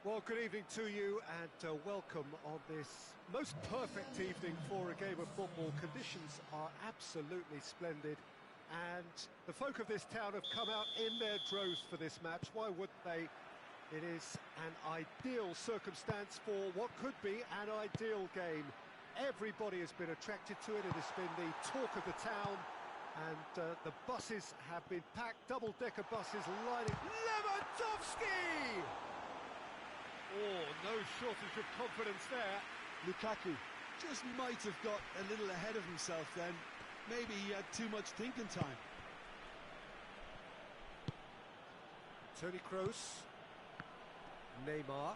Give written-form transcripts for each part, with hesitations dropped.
Well, good evening to you and welcome on this most perfect evening for a game of football. Conditions are absolutely splendid and the folk of this town have come out in their droves for this match. Why wouldn't they? It is an ideal circumstance for what could be an ideal game. Everybody has been attracted to it. It has been the talk of the town and the buses have been packed, double-decker buses lining... Lewandowski! Oh, no shortage of confidence there. Lukaku just might have got a little ahead of himself then. Maybe he had too much thinking time. Toni Kroos. Neymar.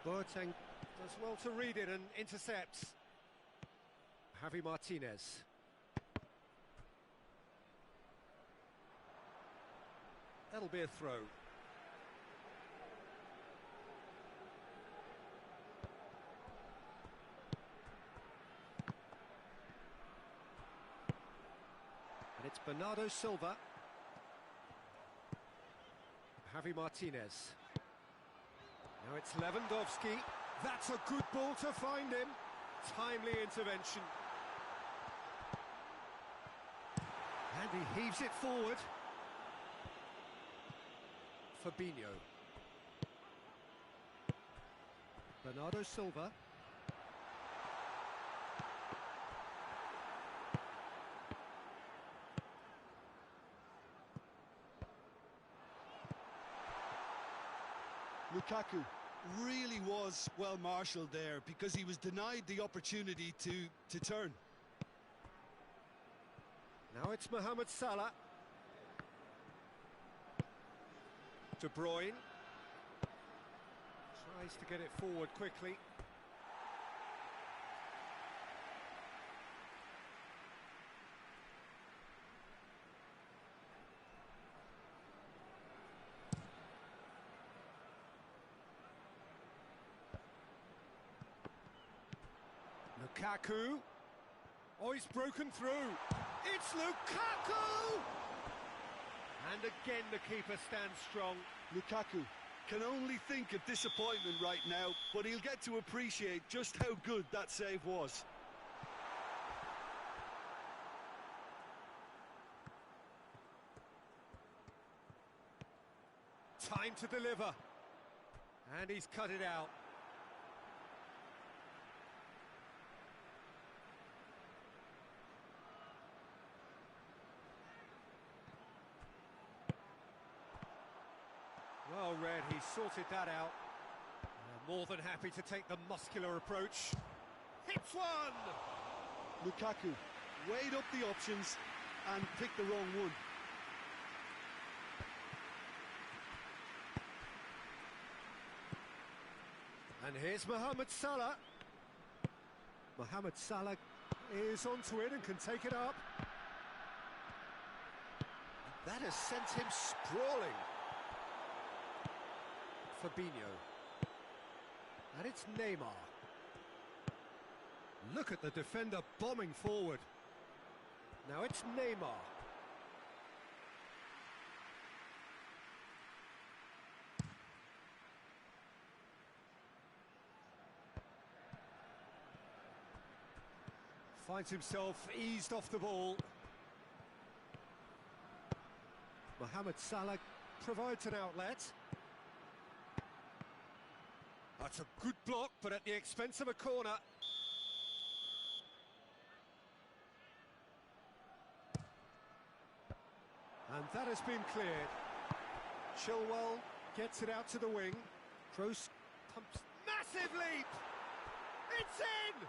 Boateng does well to read it and intercepts. Javi Martinez. That'll be a throw. And it's Bernardo Silva. Javi Martinez. Now it's Lewandowski. That's a good ball to find him. Timely intervention. And he heaves it forward. Fabinho. Bernardo Silva. Lukaku really was well marshalled there because he was denied the opportunity to turn. Now it's Mohamed Salah. De Bruyne. Tries to get it forward quickly. Lukaku. Oh, he's broken through. It's Lukaku! And again the keeper stands strong. Lukaku can only think of disappointment right now, but he'll get to appreciate just how good that save was. Time to deliver. And he's cut it out. Well read, he sorted that out. More than happy to take the muscular approach. Hits one! Lukaku weighed up the options and picked the wrong one. And here's Mohamed Salah. Mohamed Salah is onto it and can take it up. That has sent him sprawling. Fabinho. And it's Neymar. Look at the defender bombing forward. Now it's Neymar. Finds himself eased off the ball. Mohamed Salah provides an outlet. That's a good block, but at the expense of a corner. And that has been cleared. Chilwell gets it out to the wing. Kroos pumps. Massive leap! It's in!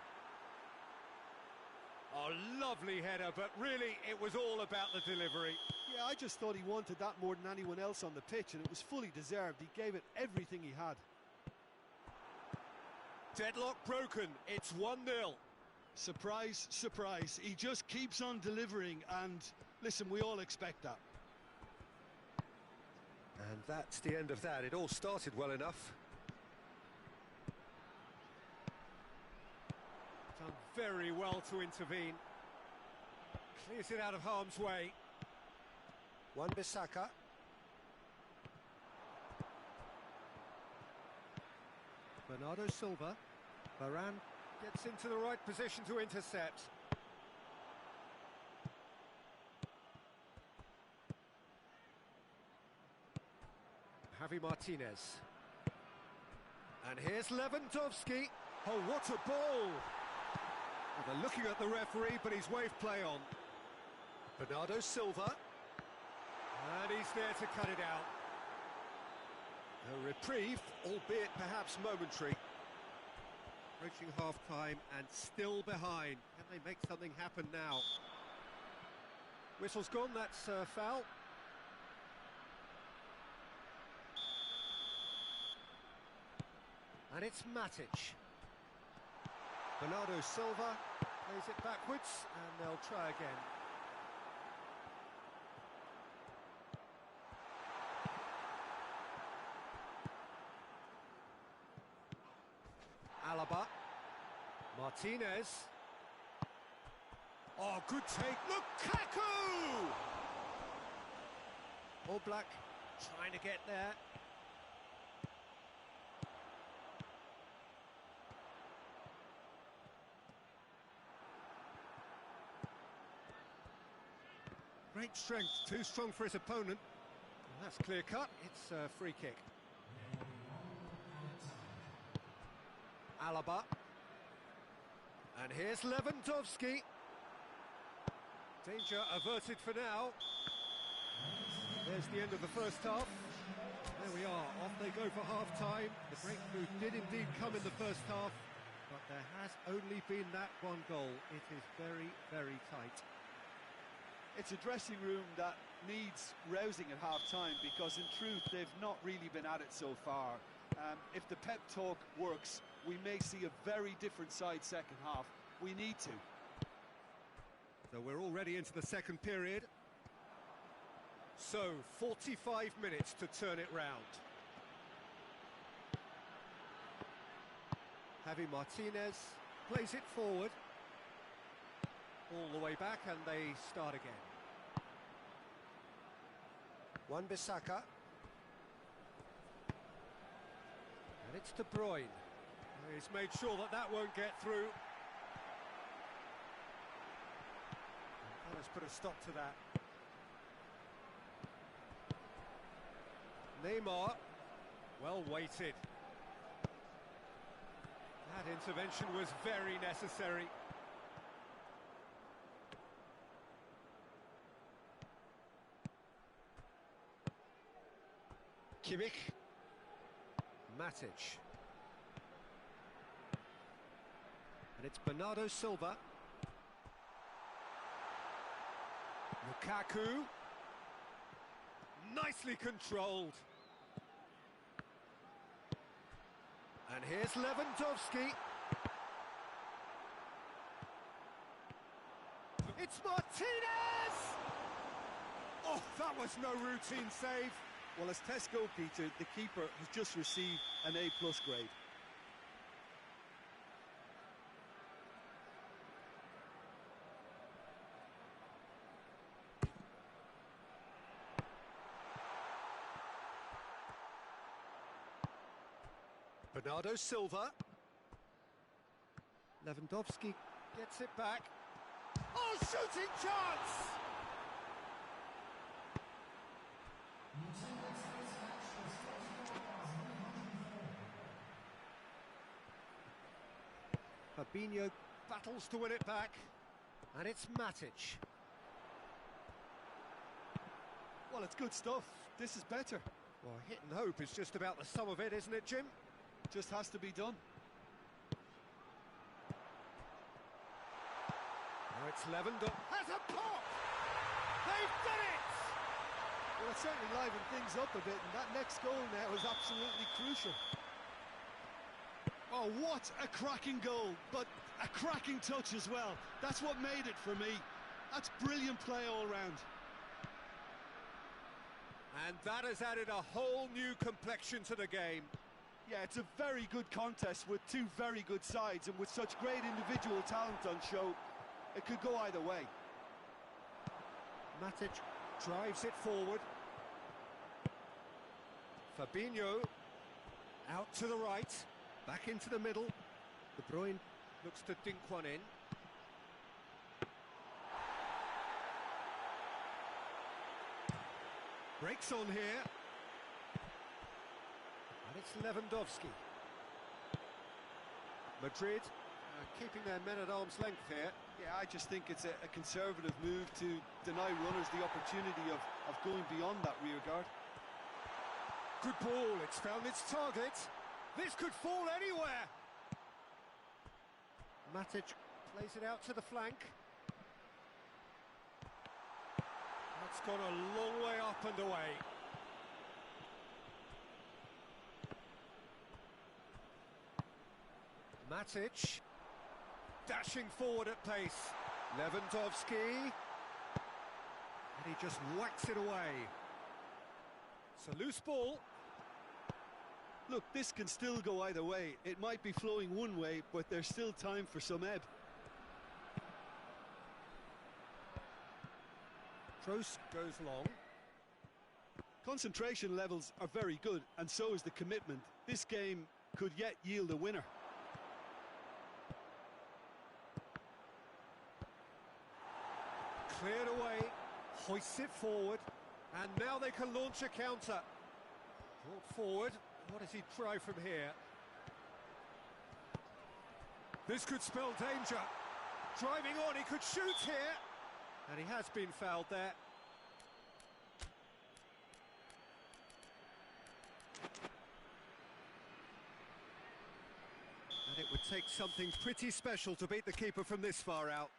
Oh, lovely header, but really it was all about the delivery. Yeah, I just thought he wanted that more than anyone else on the pitch, and it was fully deserved. He gave it everything he had. Deadlock broken, it's 1-0. Surprise, surprise. He just keeps on delivering, and listen, we all expect that. And that's the end of that. It all started well enough. Done very well to intervene. Clears it out of harm's way. Wan-Bissaka. Bernardo Silva. Varane gets into the right position to intercept. Javi Martinez. And here's Lewandowski. Oh, what a ball! Well, they're looking at the referee, but he's waved play on. Bernardo Silva. And he's there to cut it out. A reprieve, albeit perhaps momentary. Approaching half-time and still behind. Can they make something happen now? Whistle's gone, that's foul. And it's Matic. Bernardo Silva plays it backwards, and they'll try again. Alaba. Martinez. Oh, good take. Lukaku! Oblak trying to get there. Great strength, too strong for his opponent. And that's clear cut, it's a free kick. Alaba. And here's Lewandowski. Danger averted for now. There's the end of the first half. There we are, off they go for half-time. The breakthrough did indeed come in the first half, but there has only been that one goal. It is very, very tight. It's a dressing room that needs rousing at half-time, because in truth they've not really been at it so far. If the pep talk works, we may see a very different side second half. We need to. So we're already into the second period. So 45 minutes to turn it round. Javi Martinez plays it forward. All the way back, and they start again. Wan-Bissaka. And it's De Bruyne. He's made sure that that won't get through. And let's put a stop to that. Neymar. Well weighted. That intervention was very necessary. Kimmich. Matic. And it's Bernardo Silva. Lukaku. Nicely controlled. And here's Lewandowski. It's Martinez! Oh, that was no routine save. Well, as Tesco, Peter, the keeper has just received an A+ grade. Bernardo Silva. Lewandowski gets it back. Oh, shooting chance! Fabinho battles to win it back, and it's Matic. Well, it's good stuff. This is better. Well, hit and hope is just about the sum of it, isn't it, Jim? Just has to be done. Now it's Lewandowski. Has a pop! They've done it! Well, it certainly livened things up a bit, and that next goal now is absolutely crucial. Oh, what a cracking goal, but a cracking touch as well. That's what made it for me. That's brilliant play all round. And that has added a whole new complexion to the game. Yeah, it's a very good contest with two very good sides, and with such great individual talent on show, it could go either way. Matic drives it forward. Fabinho out to the right, back into the middle. De Bruyne looks to dink one in. Breaks on here. And it's Lewandowski. Madrid keeping their men at arm's length here. Yeah, I just think it's a conservative move to deny runners the opportunity of going beyond that rear guard. Good ball, it's found its target. This could fall anywhere. Matic plays it out to the flank. That's gone a long way up and away. Matic dashing forward at pace. Lewandowski, and he just whacks it away. It's a loose ball. Look, this can still go either way. It might be flowing one way, but there's still time for some ebb. Kroos goes long. Concentration levels are very good, and so is the commitment. This game could yet yield a winner. Cleared away, hoists it forward, and now they can launch a counter. Brought forward, what does he try from here? This could spell danger. Driving on, he could shoot here. And he has been fouled there. And it would take something pretty special to beat the keeper from this far out.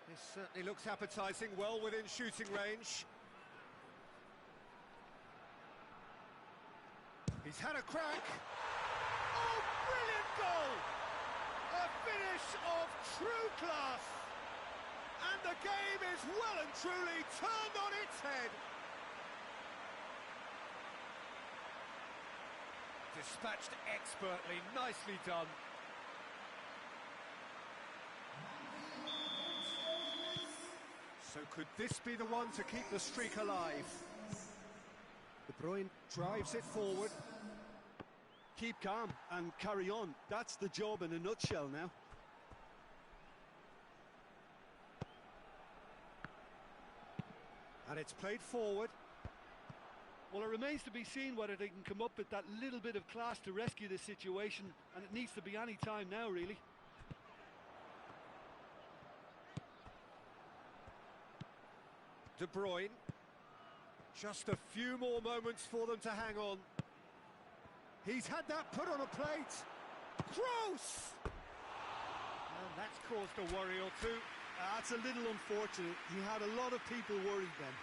This certainly looks appetising, well within shooting range. He's had a crack. Oh, brilliant goal! A finish of true class. And the game is well and truly turned on its head. Dispatched expertly, nicely done. So could this be the one to keep the streak alive? De Bruyne drives it forward. Keep calm and carry on. That's the job in a nutshell now. And it's played forward. Well, it remains to be seen whether they can come up with that little bit of class to rescue this situation, and it needs to be any time now, really. De Bruyne. Just a few more moments for them to hang on. He's had that put on a plate. Kroos! And that's caused a worry or two. That's a little unfortunate. He had a lot of people worried then.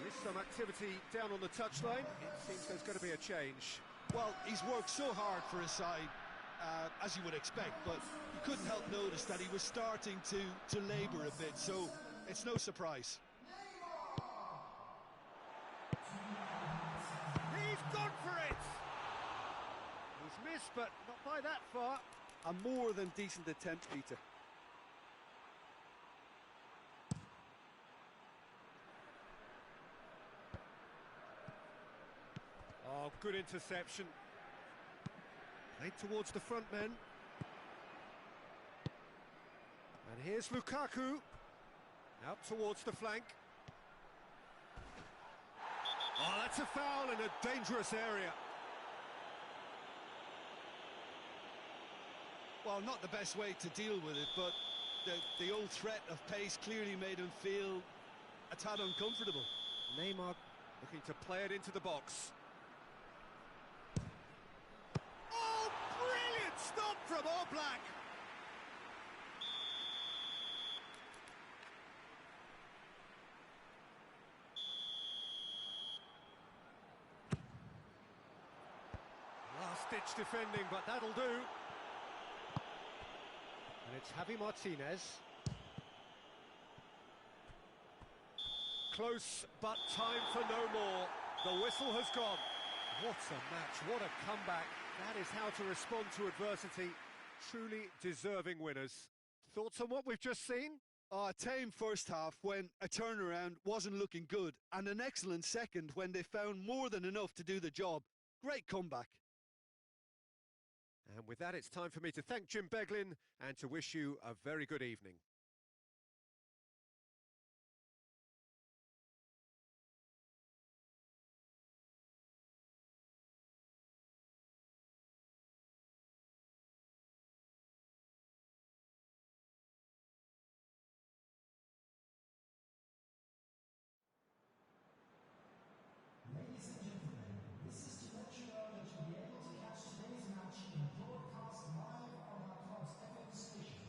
There is some activity down on the touchline. It seems there's going to be a change. Well, he's worked so hard for his side, as you would expect, but you couldn't help notice that he was starting to labour a bit, so it's no surprise. He's gone for it! He's missed, but not by that far. A more than decent attempt, Peter. Oh, good interception. Played towards the front men. And here's Lukaku. Out towards the flank. Oh, that's a foul in a dangerous area. Well, not the best way to deal with it, but the old threat of pace clearly made him feel a tad uncomfortable. Neymar looking to play it into the box. Oh, brilliant stop from Oblak! Last-ditch defending, but that'll do. And it's Javi Martinez. Close, but time for no more. The whistle has gone. What a match, what a comeback. That is how to respond to adversity. Truly deserving winners. Thoughts on what we've just seen? Oh, a tame first half when a turnaround wasn't looking good, and an excellent second when they found more than enough to do the job. Great comeback. And with that, it's time for me to thank Jim Beglin and to wish you a very good evening. Ladies and gentlemen, this is to let you know that you'll be able to catch today's match in broadcast live on our club's FM station.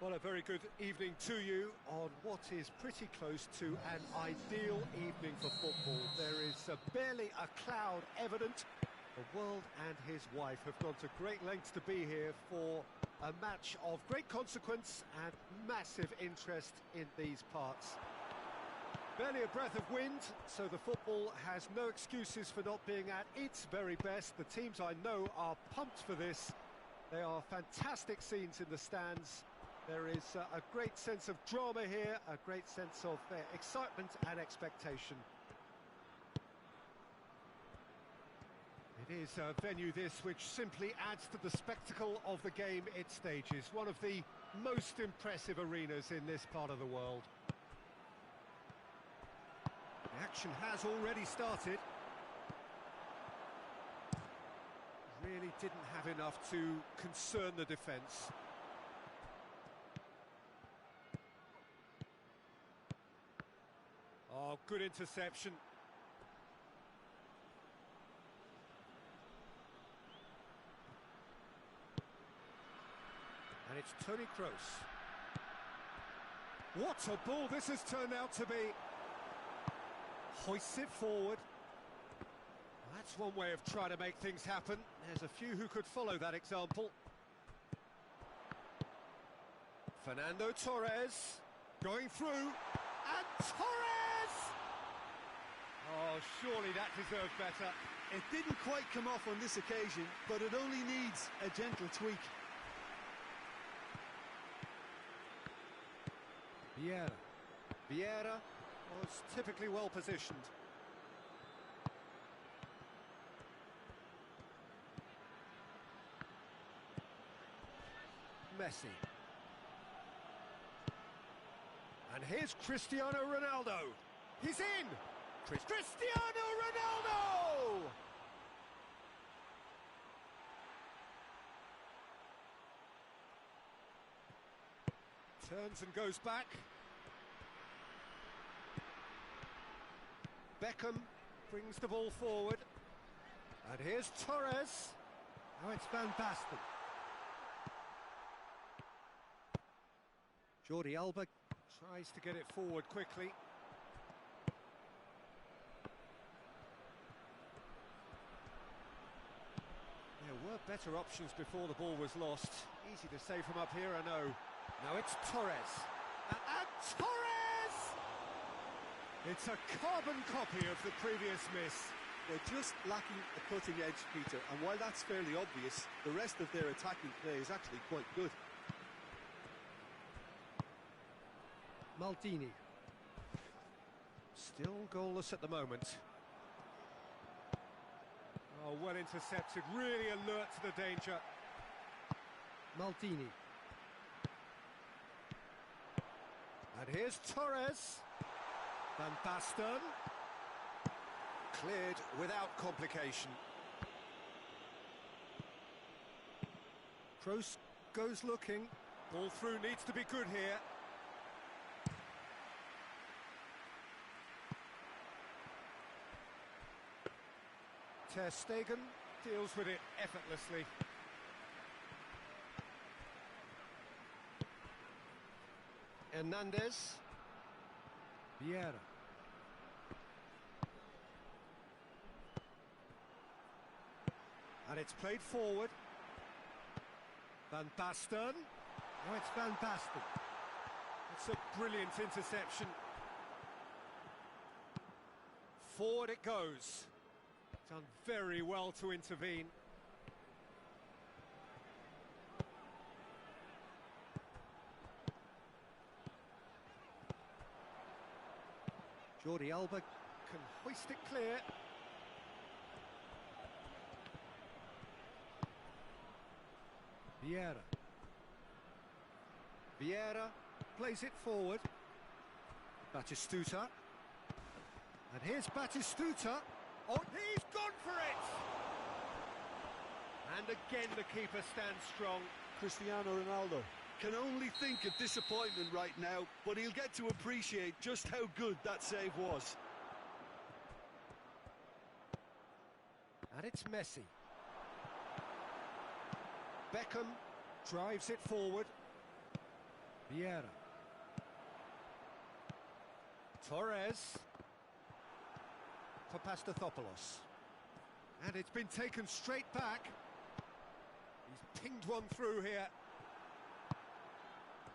Well, a very good evening to you on what is pretty close to an ideal evening for football. There is barely a cloud evident. The world and his wife have gone to great lengths to be here for a match of great consequence and massive interest in these parts. Barely a breath of wind, so the football has no excuses for not being at its very best. The teams I know are pumped for this. They are fantastic scenes in the stands. There is a great sense of drama here, a great sense of excitement and expectation. It is a venue this which simply adds to the spectacle of the game it stages. One of the most impressive arenas in this part of the world. The action has already started. Really didn't have enough to concern the defence. Oh, good interception. And it's Toni Kroos. What a ball this has turned out to be. Hoists it forward. That's one way of trying to make things happen. There's a few who could follow that example. Fernando Torres going through, and Torres! Oh, surely that deserved better. It didn't quite come off on this occasion, but it only needs a gentle tweak. Vieira was typically well positioned. Messi. And here's Cristiano Ronaldo. He's in! Cristiano Ronaldo! Turns and goes back. Beckham brings the ball forward. And here's Torres. Now it's Van Basten. Jordi Alba tries to get it forward quickly. There were better options before the ball was lost. Easy to say from up here, I know. Now it's Torres. And Torres! It's a carbon copy of the previous miss. They're just lacking a cutting edge, Peter, and while that's fairly obvious, the rest of their attacking play is actually quite good. Maldini. Still goalless at the moment. Oh, well intercepted, really alert to the danger. Maldini. And here's Torres. Van Basten. Cleared without complication. Kroos goes looking. Ball through needs to be good here. Ter Stegen deals with it effortlessly. Hernandez. Vieira. And it's played forward. Van Basten. Now it's Van Basten. It's a brilliant interception. Forward it goes. Done very well to intervene. Jordi Alba can hoist it clear. Vieira plays it forward. Batistuta. And here's Batistuta. Oh, he's gone for it! And again the keeper stands strong. Cristiano Ronaldo can only think of disappointment right now, but he'll get to appreciate just how good that save was. And it's Messi. Beckham drives it forward. Vieira. Torres. For Pastathopoulos. And it's been taken straight back. He's pinged one through here.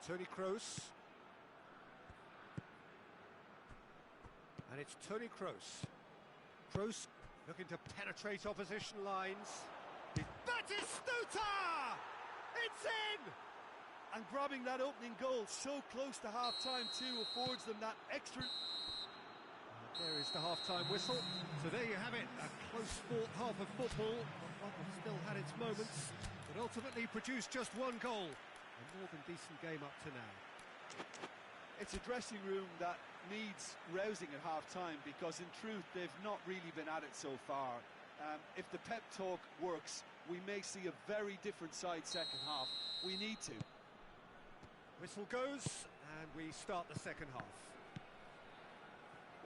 Toni Kroos. And it's Toni Kroos. Kroos looking to penetrate opposition lines. Batistuta! It's in! And grabbing that opening goal so close to half-time too affords them that extra... There is the half-time whistle. So there you have it, a close-fought half of football, but one that still had its moments, but ultimately produced just one goal. A more than decent game up to now. It's a dressing room that needs rousing at half-time because in truth they've not really been at it so far. If the pep talk works, we may see a very different side second half. We need to. Whistle goes, and we start the second half.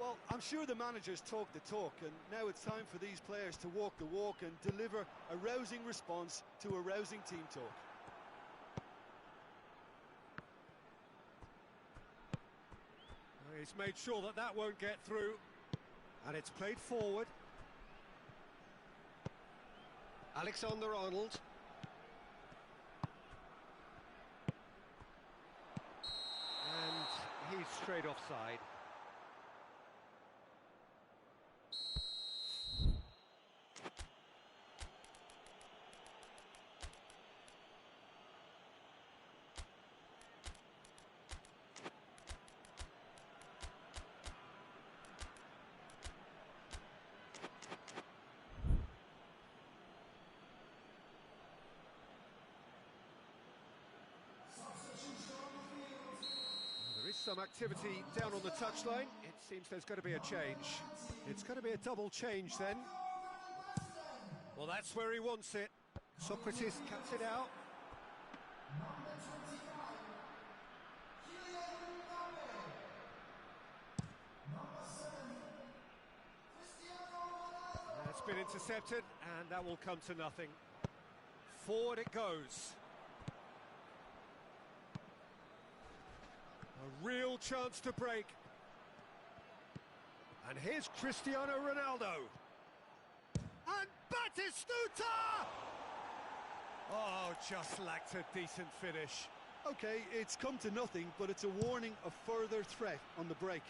Well, I'm sure the managers talk the talk, and now it's time for these players to walk the walk and deliver a rousing response to a rousing team talk. He's made sure that that won't get through, and it's played forward. Alexander-Arnold. And he's straight offside. There is some activity down on the touchline. It seems there's going to be a change. It's going to be a double change then. Well, that's where he wants it. Socrates cuts it out. It's been intercepted, and that will come to nothing. Forward it goes. A real chance to break. And here's Cristiano Ronaldo. And Batistuta! Oh, just lacked a decent finish. Okay, it's come to nothing, but it's a warning of further threat on the break.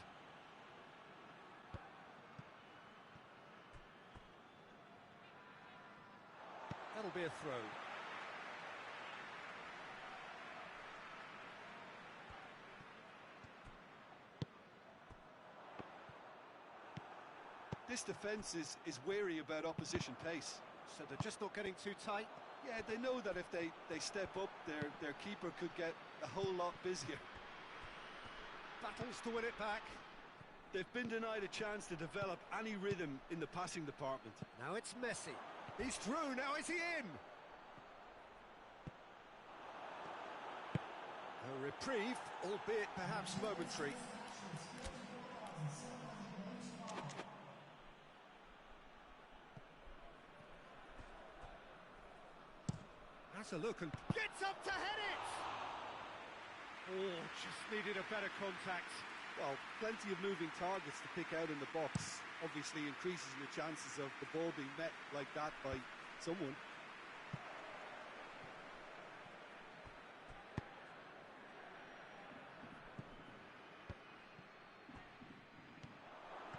That'll be a throw. This defence is wary about opposition pace. So they're just not getting too tight. Yeah, they know that if they step up, their keeper could get a whole lot busier. Battles to win it back. They've been denied a chance to develop any rhythm in the passing department. Now it's Messi. He's through, now is he in? A reprieve, albeit perhaps momentary. That's a look and gets up to head it! Oh, just needed a better contact. Well, plenty of moving targets to pick out in the box. Obviously increases the chances of the ball being met like that by someone.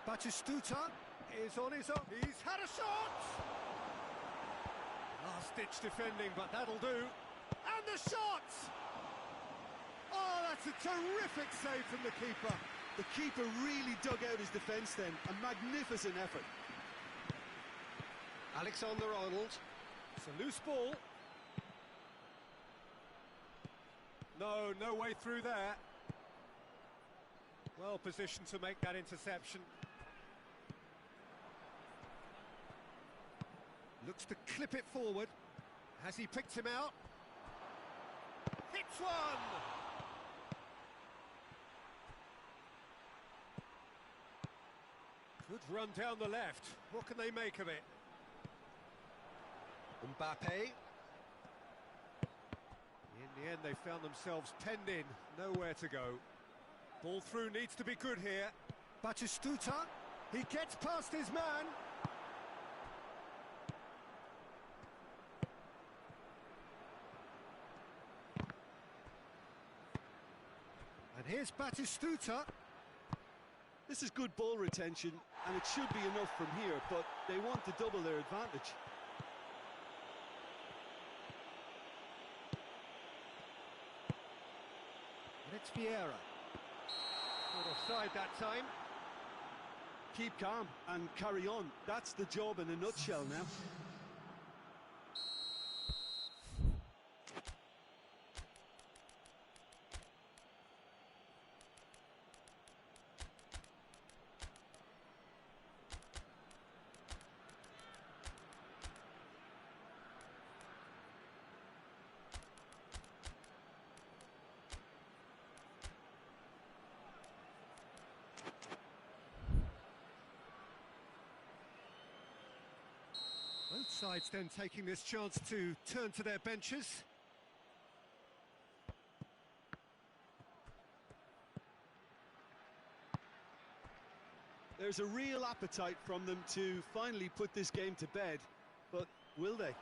Batistuta is on his own. He's had a shot! Last-ditch defending, but that'll do. And the shot! Oh, that's a terrific save from the keeper. The keeper really dug out his defence then. A magnificent effort. Alexander-Arnold. It's a loose ball. No way through there. Well positioned to make that interception. Looks to clip it forward. Has he picked him out? Hits one! Good run down the left. What can they make of it? Mbappe. In In the end, they found themselves penned in, nowhere to go. Ball through needs to be good here. Batistuta, he gets past his man. And here's Batistuta. This is good ball retention, and it should be enough from here, but they want to double their advantage. And it's Vieira. Not offside that time. Keep calm and carry on. That's the job in a nutshell now. Both sides then taking this chance to turn to their benches. There's a real appetite from them to finally put this game to bed, but will they?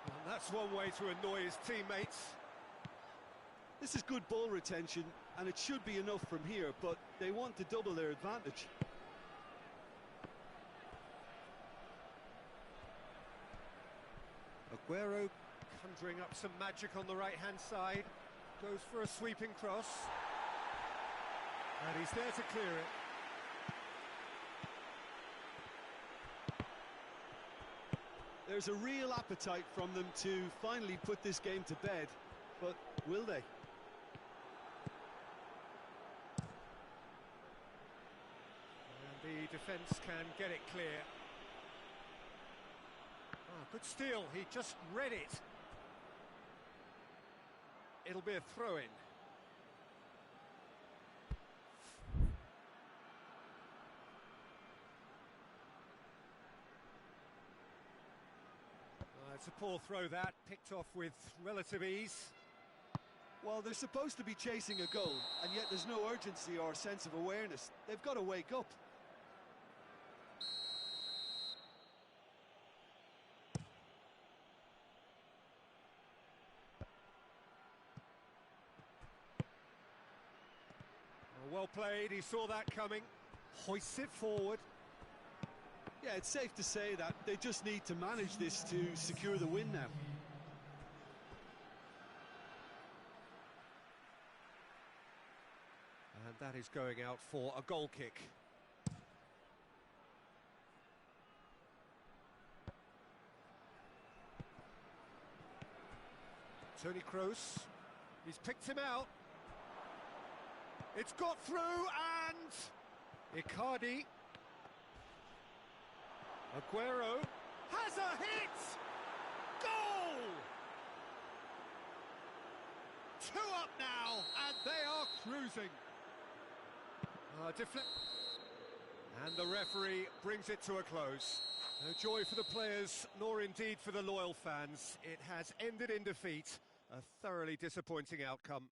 And that's one way to annoy his teammates. This is good ball retention, and it should be enough from here, but they want to double their advantage. Aguero conjuring up some magic on the right-hand side. Goes for a sweeping cross. And he's there to clear it. There's a real appetite from them to finally put this game to bed, but will they? And the defence can get it clear. Ah, good steal, he just read it. It'll be a throw-in. It's a poor throw that, picked off with relative ease. Well, they're supposed to be chasing a goal, and yet there's no urgency or sense of awareness. They've got to wake up. Well played, he saw that coming, hoists it forward. Yeah, it's safe to say that they just need to manage this to secure the win now. And that is going out for a goal kick. Toni Kroos, he's picked him out. It's got through and Icardi. Aguero has a hit! Goal! 2 up now, and they are cruising. And the referee brings it to a close. No joy for the players, nor indeed for the loyal fans. It has ended in defeat, a thoroughly disappointing outcome.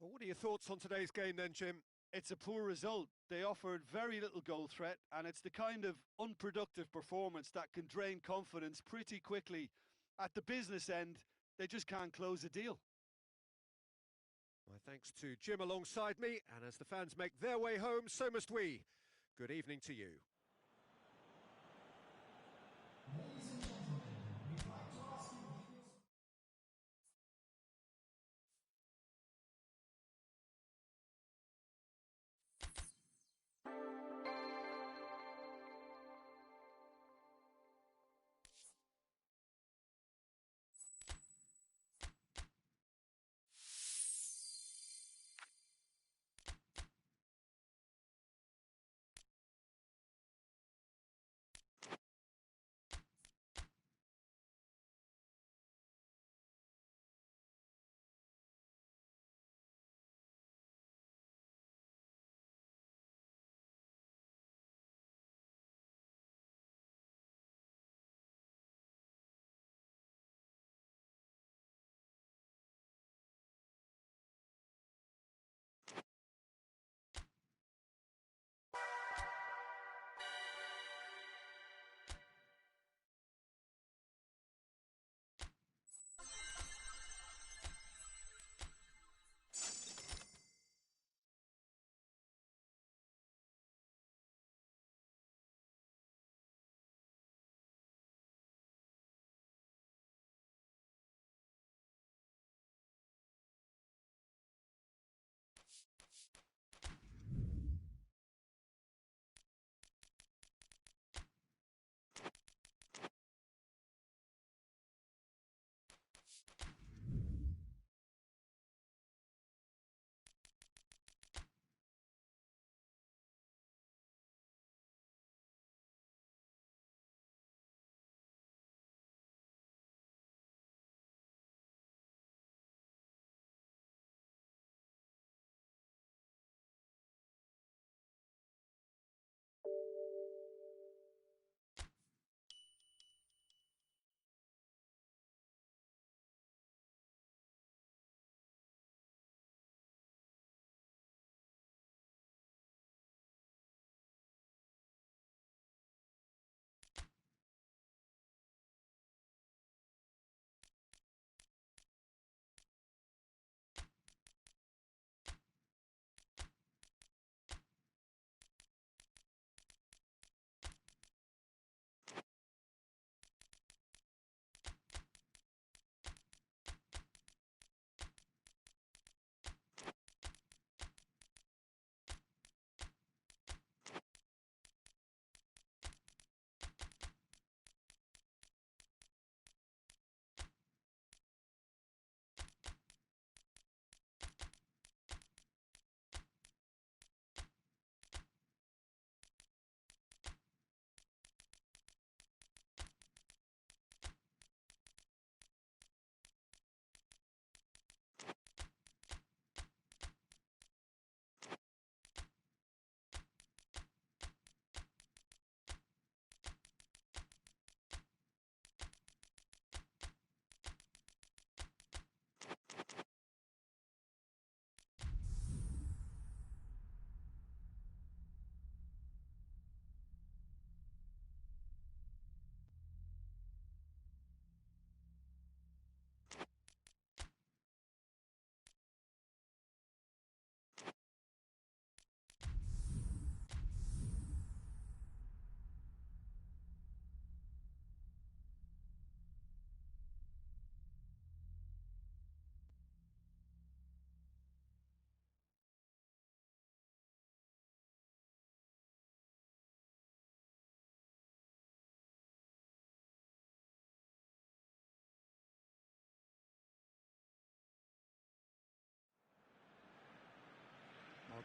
Well, what are your thoughts on today's game then, Jim? It's a poor result. They offered very little goal threat, and it's the kind of unproductive performance that can drain confidence pretty quickly. At the business end, they just can't close a deal. My thanks to Jim alongside me, and as the fans make their way home, so must we. Good evening to you.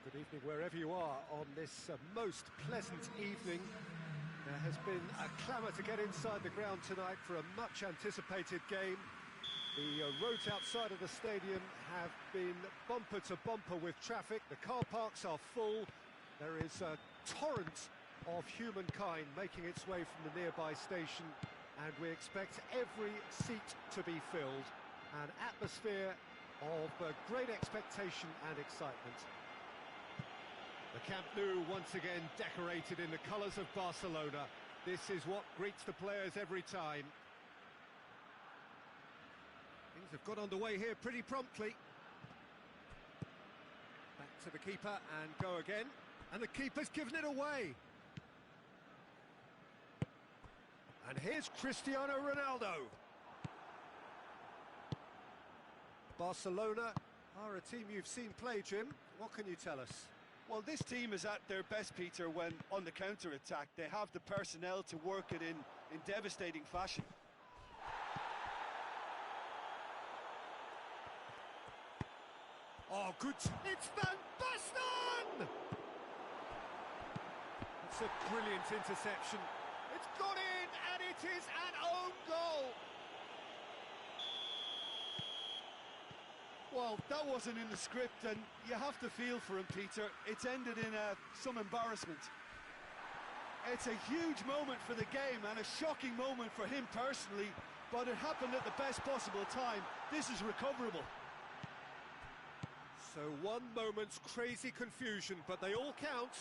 Good evening wherever you are on this most pleasant evening. There has been a clamour to get inside the ground tonight for a much anticipated game. The roads outside of the stadium have been bumper to bumper with traffic. The car parks are full. There is a torrent of humankind making its way from the nearby station, and we expect every seat to be filled. An atmosphere of great expectation and excitement. The Camp Nou once again decorated in the colours of Barcelona. This is what greets the players every time. Things have got underway here pretty promptly. Back to the keeper and go again. And the keeper's given it away. And here's Cristiano Ronaldo. Barcelona are a team you've seen play, Jim. What can you tell us? Well, this team is at their best, Peter, when on the counter-attack. They have the personnel to work it in devastating fashion. Oh, good. It's Van Basten! It's a brilliant interception. It's got in, and it is an own goal. Well, that wasn't in the script, and you have to feel for him, Peter. It's ended in some embarrassment. It's a huge moment for the game and a shocking moment for him personally, but it happened at the best possible time. This is recoverable. So one moment's crazy confusion, but they all count.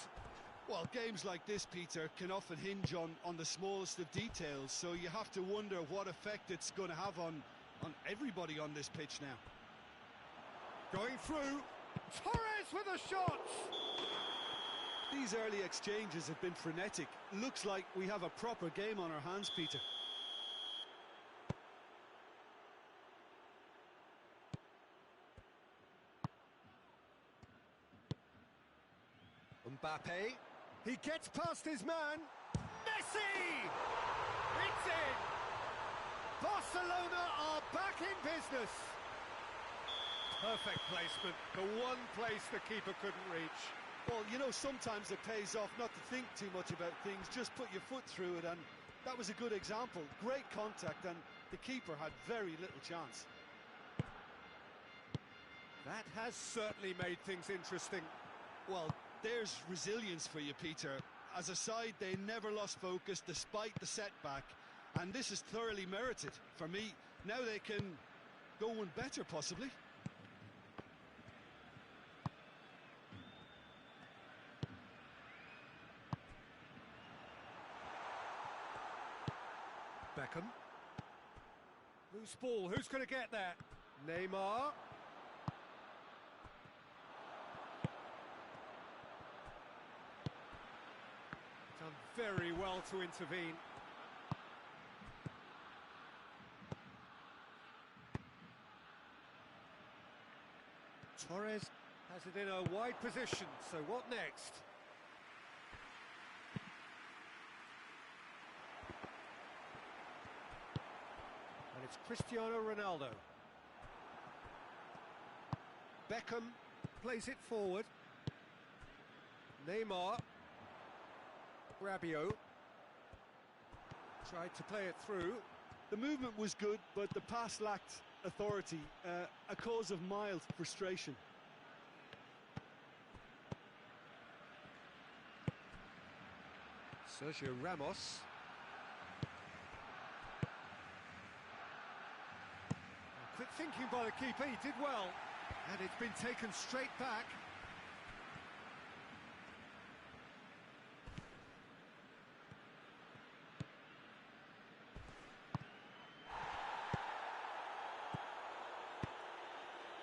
Well, games like this, Peter, can often hinge on the smallest of details, so you have to wonder what effect it's going to have on everybody on this pitch now. Going through, Torres with a shot! These early exchanges have been frenetic. Looks like we have a proper game on our hands, Peter. Mbappe, he gets past his man. Messi! It's in! Barcelona are back in business. Perfect placement, the one place the keeper couldn't reach. Well, you know, sometimes it pays off not to think too much about things, just put your foot through it, and that was a good example. Great contact, and the keeper had very little chance. That has certainly made things interesting. Well, there's resilience for you, Peter. As a side, they never lost focus despite the setback, and this is thoroughly merited. For me, now they can go one better, possibly. Beckham. Loose ball, who's going to get there? Neymar. Done very well to intervene. Torres has it in a wide position, so what next? And it's Cristiano Ronaldo. Beckham plays it forward. Neymar. Rabiot tried to play it through. The movement was good, but the pass lacked authority, a cause of mild frustration. Sergio Ramos. Quick thinking by the keeper, he did well. And it's been taken straight back.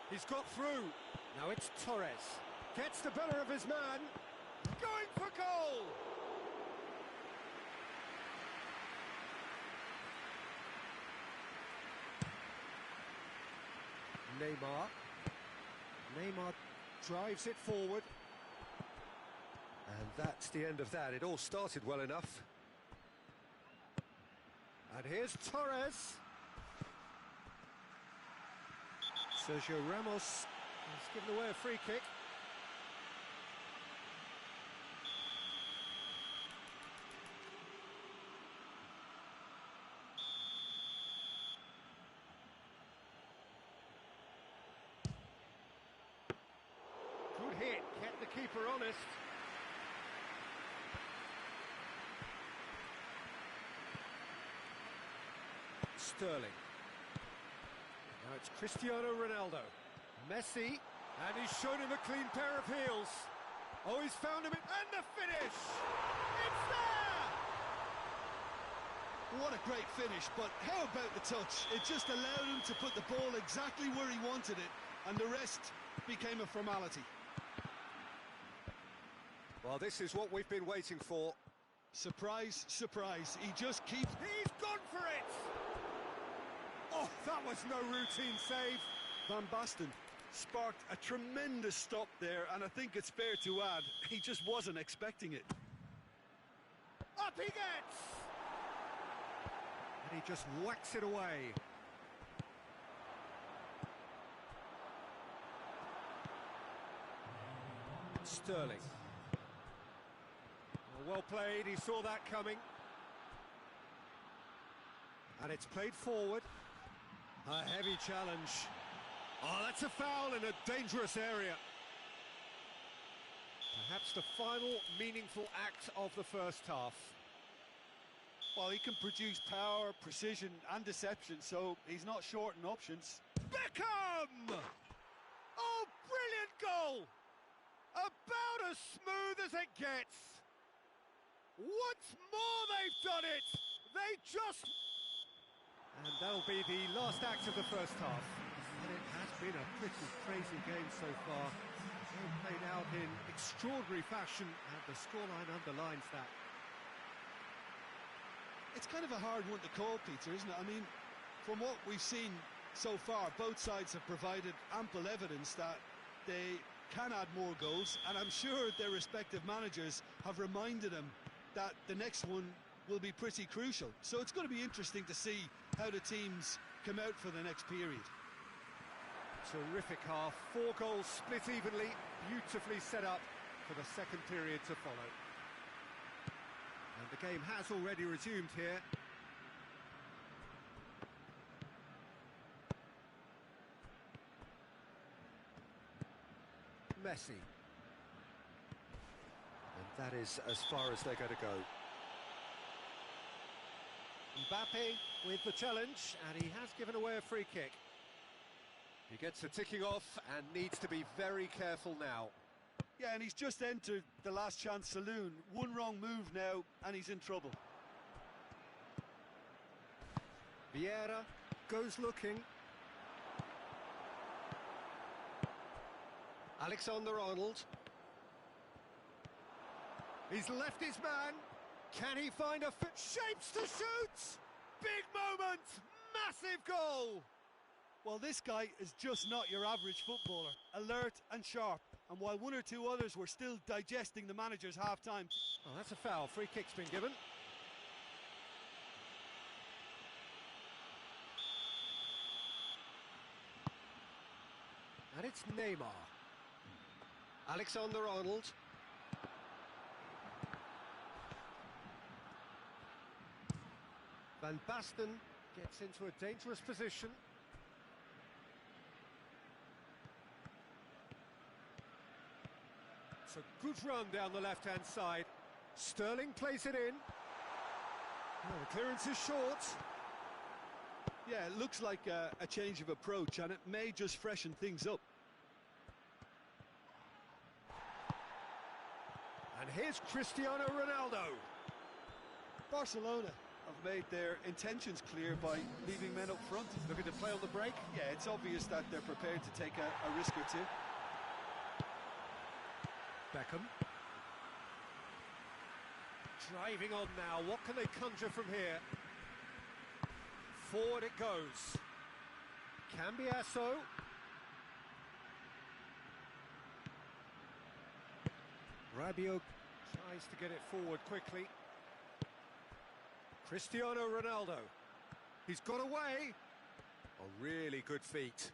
He's got through. Now it's Torres. Gets the better of his man. Going for goal! Neymar. Neymar drives it forward. And that's the end of that. It all started well enough. And here's Torres. Sergio Ramos has given away a free kick. the keeper honest. Sterling. Now it's Cristiano Ronaldo. Messi, and he's shown him a clean pair of heels. Oh, he's found him, and the finish! It's there! What a great finish, but how about the touch? It just allowed him to put the ball exactly where he wanted it, and the rest became a formality. Well, this is what we've been waiting for. Surprise, surprise, he just keeps... He's gone for it! Oh, that was no routine save. Van Basten sparked a tremendous stop there, and I think it's fair to add, he just wasn't expecting it. Up he gets! And he just whacks it away. Sterling. Well played, he saw that coming. And it's played forward. A heavy challenge. Oh, that's a foul in a dangerous area. Perhaps the final meaningful act of the first half. Well, he can produce power, precision and deception, so he's not short in options. Beckham! Oh, brilliant goal! About as smooth as it gets. Once more they've done it! They just... And that'll be the last act of the first half. And it has been a pretty crazy game so far. All played out in extraordinary fashion, and the scoreline underlines that. It's kind of a hard one to call, Peter, isn't it? I mean, from what we've seen so far, both sides have provided ample evidence that they can add more goals, and I'm sure their respective managers have reminded them that the next one will be pretty crucial. So it's going to be interesting to see how the teams come out for the next period. Terrific half, 4 goals split evenly, beautifully set up for the second period to follow. And the game has already resumed here. Messi. And that is as far as they're going to go. Mbappe with the challenge, and he has given away a free kick. He gets the ticking off and needs to be very careful now. Yeah, and he's just entered the last chance saloon. One wrong move now, and he's in trouble. Vieira goes looking. Alexander-Arnold. He's left his man. Can he find a fit? Shapes to shoot! Big moment! Massive goal! Well, this guy is just not your average footballer. Alert and sharp. And while one or two others were still digesting the manager's half-time... Oh, that's a foul. Free kick's been given. And it's Neymar. Alexander-Arnold. Van Basten gets into a dangerous position. It's a good run down the left-hand side. Sterling plays it in. Oh, the clearance is short. Yeah, it looks like a change of approach, and it may just freshen things up. And here's Cristiano Ronaldo. Barcelona have made their intentions clear by leaving men up front. Looking to play on the break. Yeah, it's obvious that they're prepared to take a risk or two. Beckham. Driving on now. What can they conjure from here? Forward it goes. Cambiasso. Rabiot tries to get it forward quickly. Cristiano Ronaldo. He's got away. Oh, really good feet.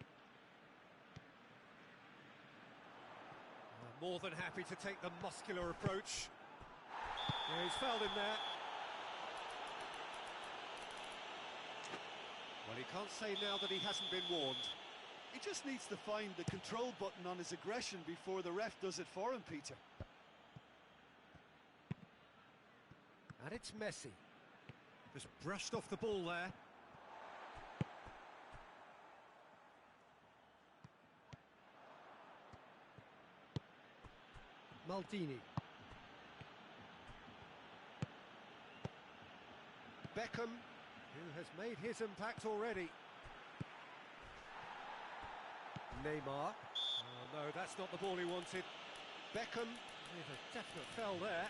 More than happy to take the muscular approach. Yeah, he's fouled him there. Well, he can't say now that he hasn't been warned. He just needs to find the control button on his aggression before the ref does it for him, Peter. And it's Messi. Just brushed off the ball there. Maldini. Beckham, who has made his impact already. Neymar. Oh no, that's not the ball he wanted. Beckham with a definite foul there.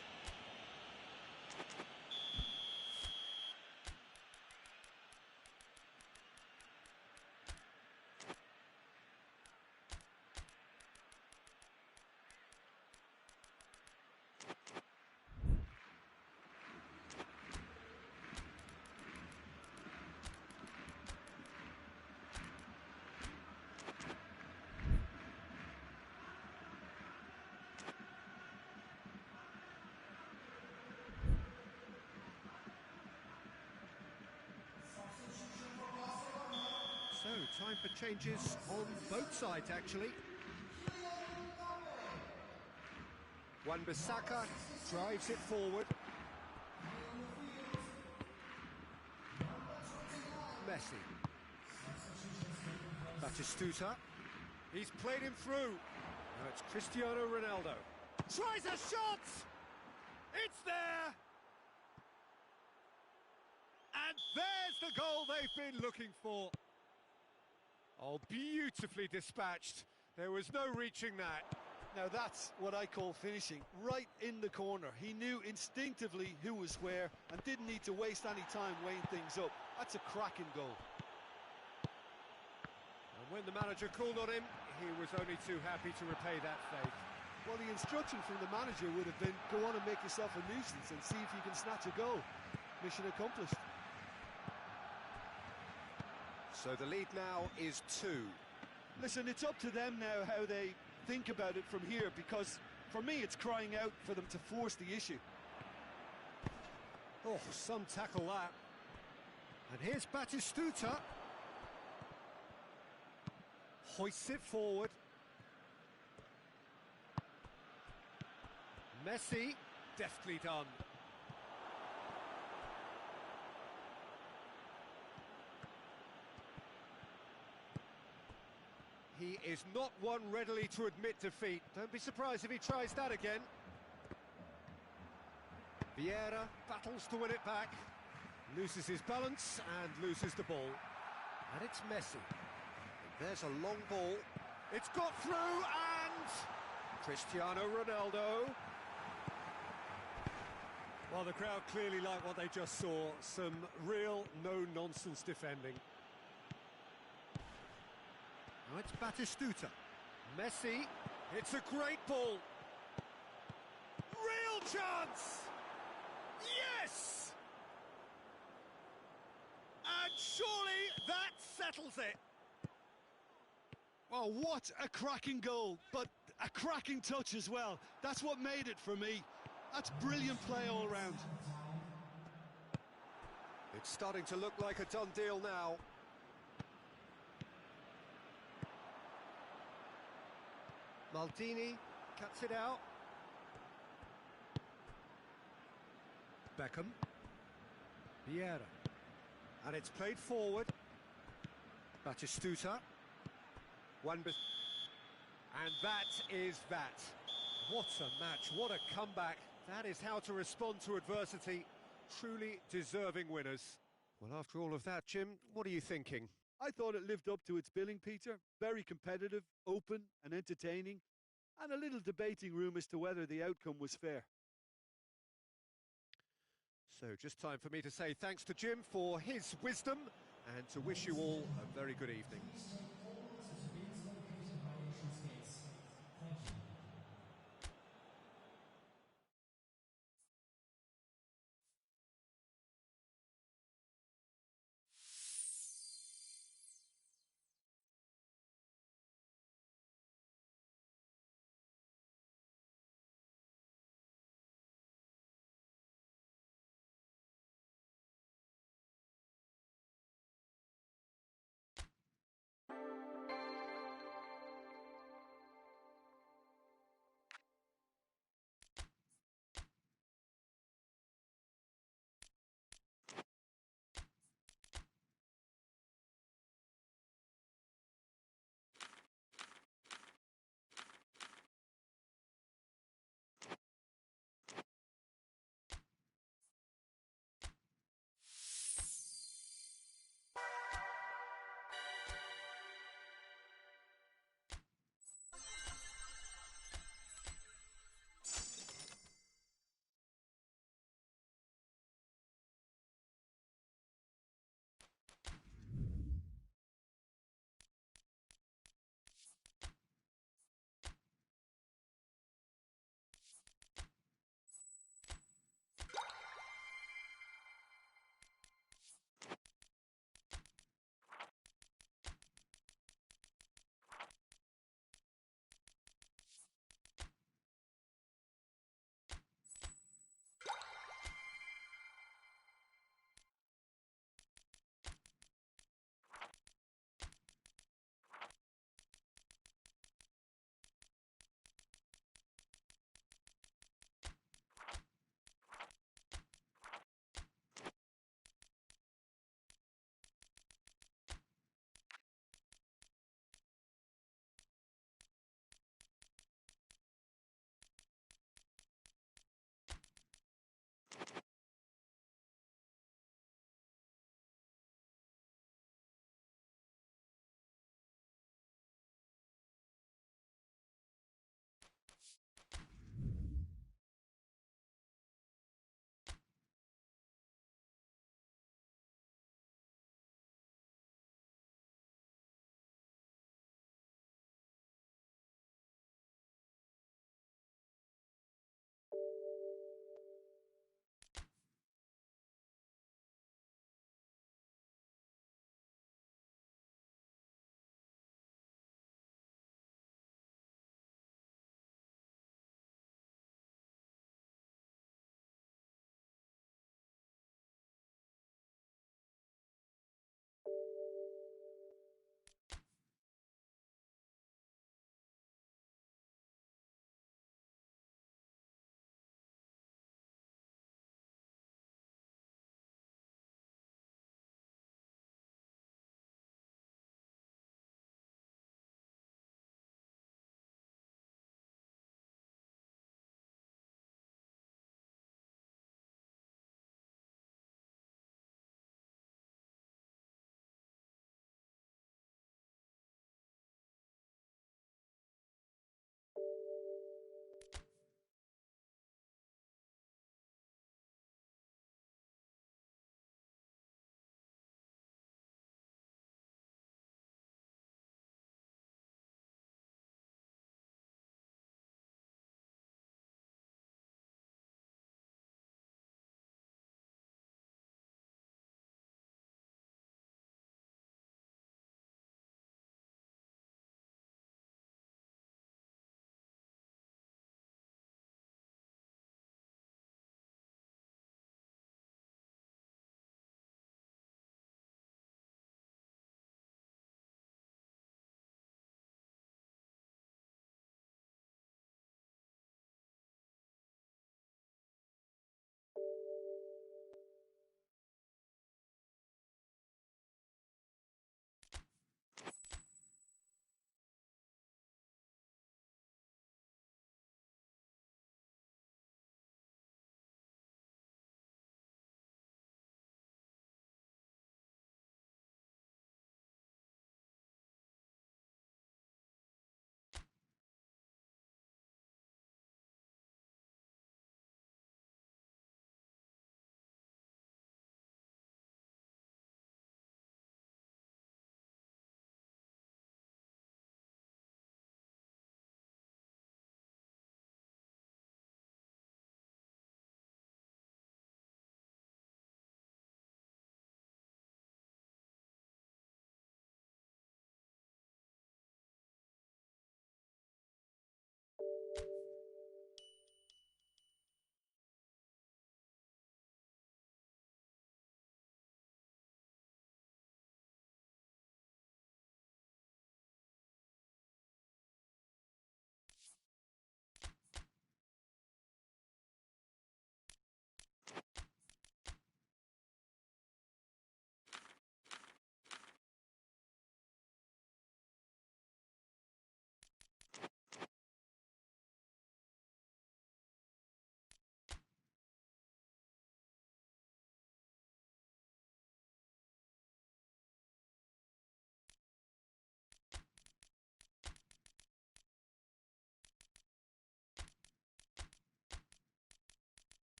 So, time for changes on both sides, actually. Wan-Bissaka drives it forward. Messi. Batistuta. He's played him through. Now it's Cristiano Ronaldo. Tries a shot! It's there! And there's the goal they've been looking for. Oh, beautifully dispatched. There was no reaching that. Now that's what I call finishing, right in the corner. He knew instinctively who was where and didn't need to waste any time weighing things up. That's a cracking goal. And when the manager called on him, he was only too happy to repay that favour. Well, the instruction from the manager would have been, go on and make yourself a nuisance and see if you can snatch a goal. Mission accomplished. So the lead now is 2. Listen, it's up to them now how they think about it from here, because for me it's crying out for them to force the issue. Oh, some tackle that. And here's Batistuta. Hoists it forward. Messi, deftly done. He is not one readily to admit defeat. Don't be surprised if he tries that again. Vieira battles to win it back. Loses his balance and loses the ball. And it's Messi. There's a long ball. It's got through and... Cristiano Ronaldo. Well, the crowd clearly like what they just saw. Some real no-nonsense defending. Now it's Batistuta. Messi. It's a great ball. Real chance! Yes! And surely that settles it. Well, what a cracking goal, but a cracking touch as well. That's what made it for me. That's brilliant play all round. It's starting to look like a done deal now. Maldini cuts it out. Beckham. Vieira. And it's played forward. Batistuta. And that is that. What a match, what a comeback. That is how to respond to adversity. Truly deserving winners. Well, after all of that, Jim, what are you thinking? I thought it lived up to its billing, Peter. Very competitive, open and entertaining, and a little debating room as to whether the outcome was fair. So just time for me to say thanks to Jim for his wisdom and to wish you all a very good evening.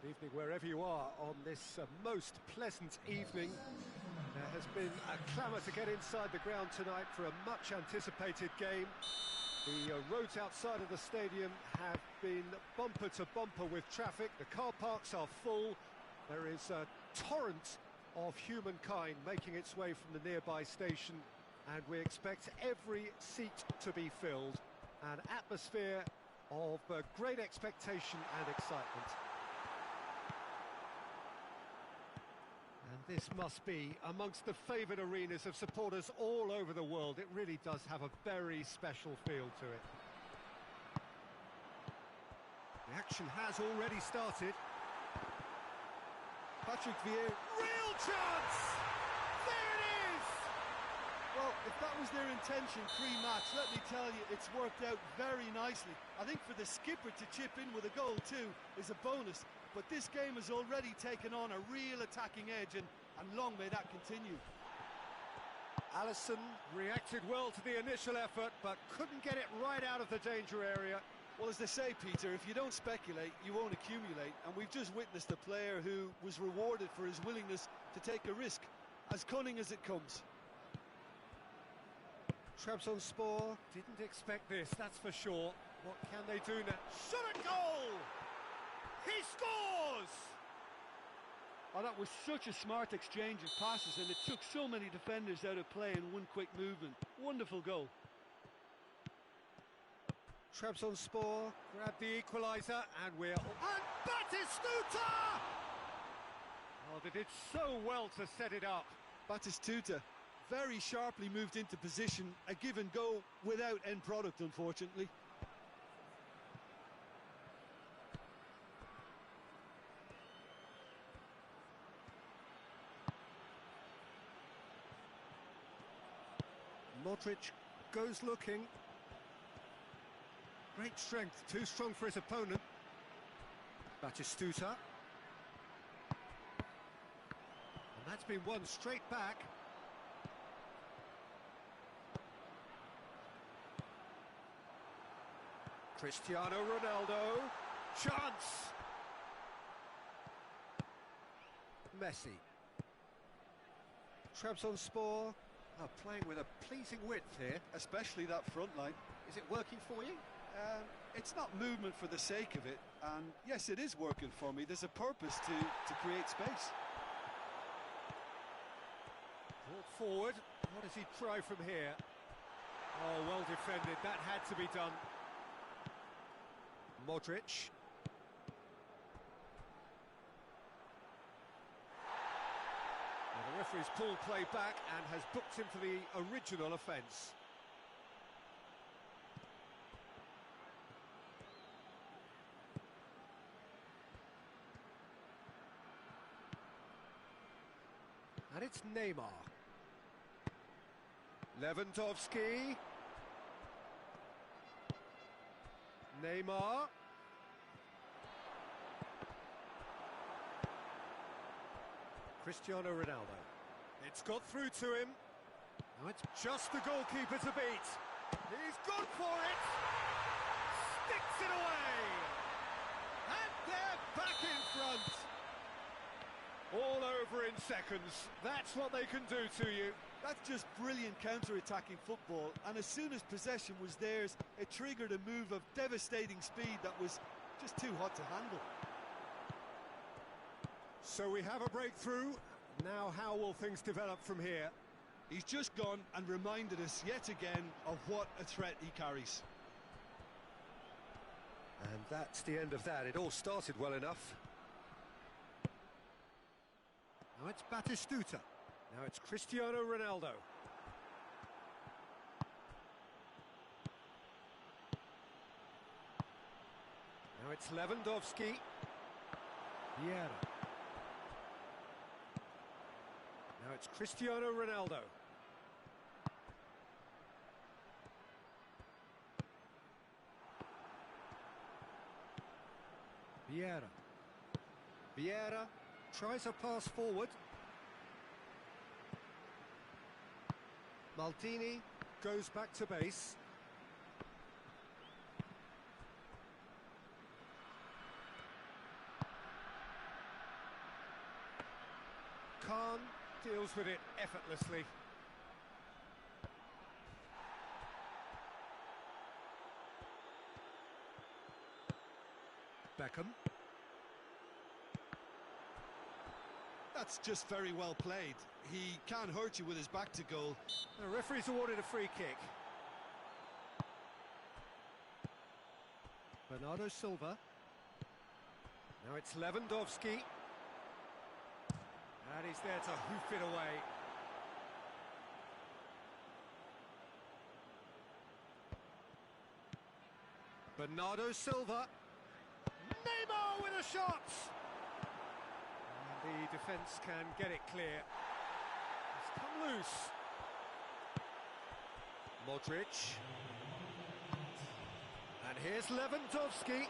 Good evening wherever you are on this most pleasant evening. There has been a clamour to get inside the ground tonight for a much anticipated game. The roads outside of the stadium have been bumper to bumper with traffic. The car parks are full. There is a torrent of humankind making its way from the nearby station, and we expect every seat to be filled. An atmosphere of great expectation and excitement. And this must be amongst the favoured arenas of supporters all over the world. It really does have a very special feel to it. The action has already started. Patrick Vieira, Real chance! There it is! well, if that was their intention pre-match, let me tell you, it's worked out very nicely. I think for the skipper to chip in with a goal too is a bonus, but this game has already taken on a real attacking edge, and long may that continue. Alisson reacted well to the initial effort, but couldn't get it right out of the danger area. Well, as they say, Peter, if you don't speculate, you won't accumulate, and we've just witnessed a player who was rewarded for his willingness to take a risk, as cunning as it comes. Trabzonspor didn't expect this, that's for sure. What can they do now? Shot at goal! He scores! Oh, that was such a smart exchange of passes, and it took so many defenders out of play in one quick movement. Wonderful goal. Trabzonspor grabbed the equaliser, and we're... And Batistuta! Oh, they did so well to set it up. Batistuta very sharply moved into position, a give and go without end product, unfortunately. Modric goes looking. Great strength, too strong for his opponent. Batistuta. And that's been won straight back. Cristiano Ronaldo. Chance! Messi. Trabzonspor are playing with a pleasing width here. Especially that front line. Is it working for you? It's not movement for the sake of it, and yes, it is working for me. There's a purpose to create space. Brought forward. What does he try from here? Oh, well defended. That had to be done. Modric. Well, the referee's pulled play back and has booked him for the original offence. And it's Neymar. Lewandowski. Neymar. Cristiano Ronaldo. It's got through to him. Now it's just the goalkeeper to beat. He's gone for it. Sticks it away. And they're back in front. All over in seconds. That's what they can do to you. That's just brilliant counter-attacking football, and as soon as possession was theirs, it triggered a move of devastating speed that was just too hot to handle. So we have a breakthrough. Now how will things develop from here? He's just gone and reminded us yet again of what a threat he carries. And that's the end of that. It all started well enough. Now it's Batistuta. Now it's Cristiano Ronaldo. Now it's Lewandowski. Vieira. Now it's Cristiano Ronaldo. Vieira. Vieira tries a pass forward. Maldini goes back to base. Deals with it effortlessly. Beckham. That's just very well played. He can't hurt you with his back to goal. The referee's awarded a free kick. Bernardo Silva. Now it's Lewandowski. And he's there to hoof it away. Bernardo Silva. Neymar with a shot! And the defence can get it clear. It's come loose. Modric. And here's Lewandowski.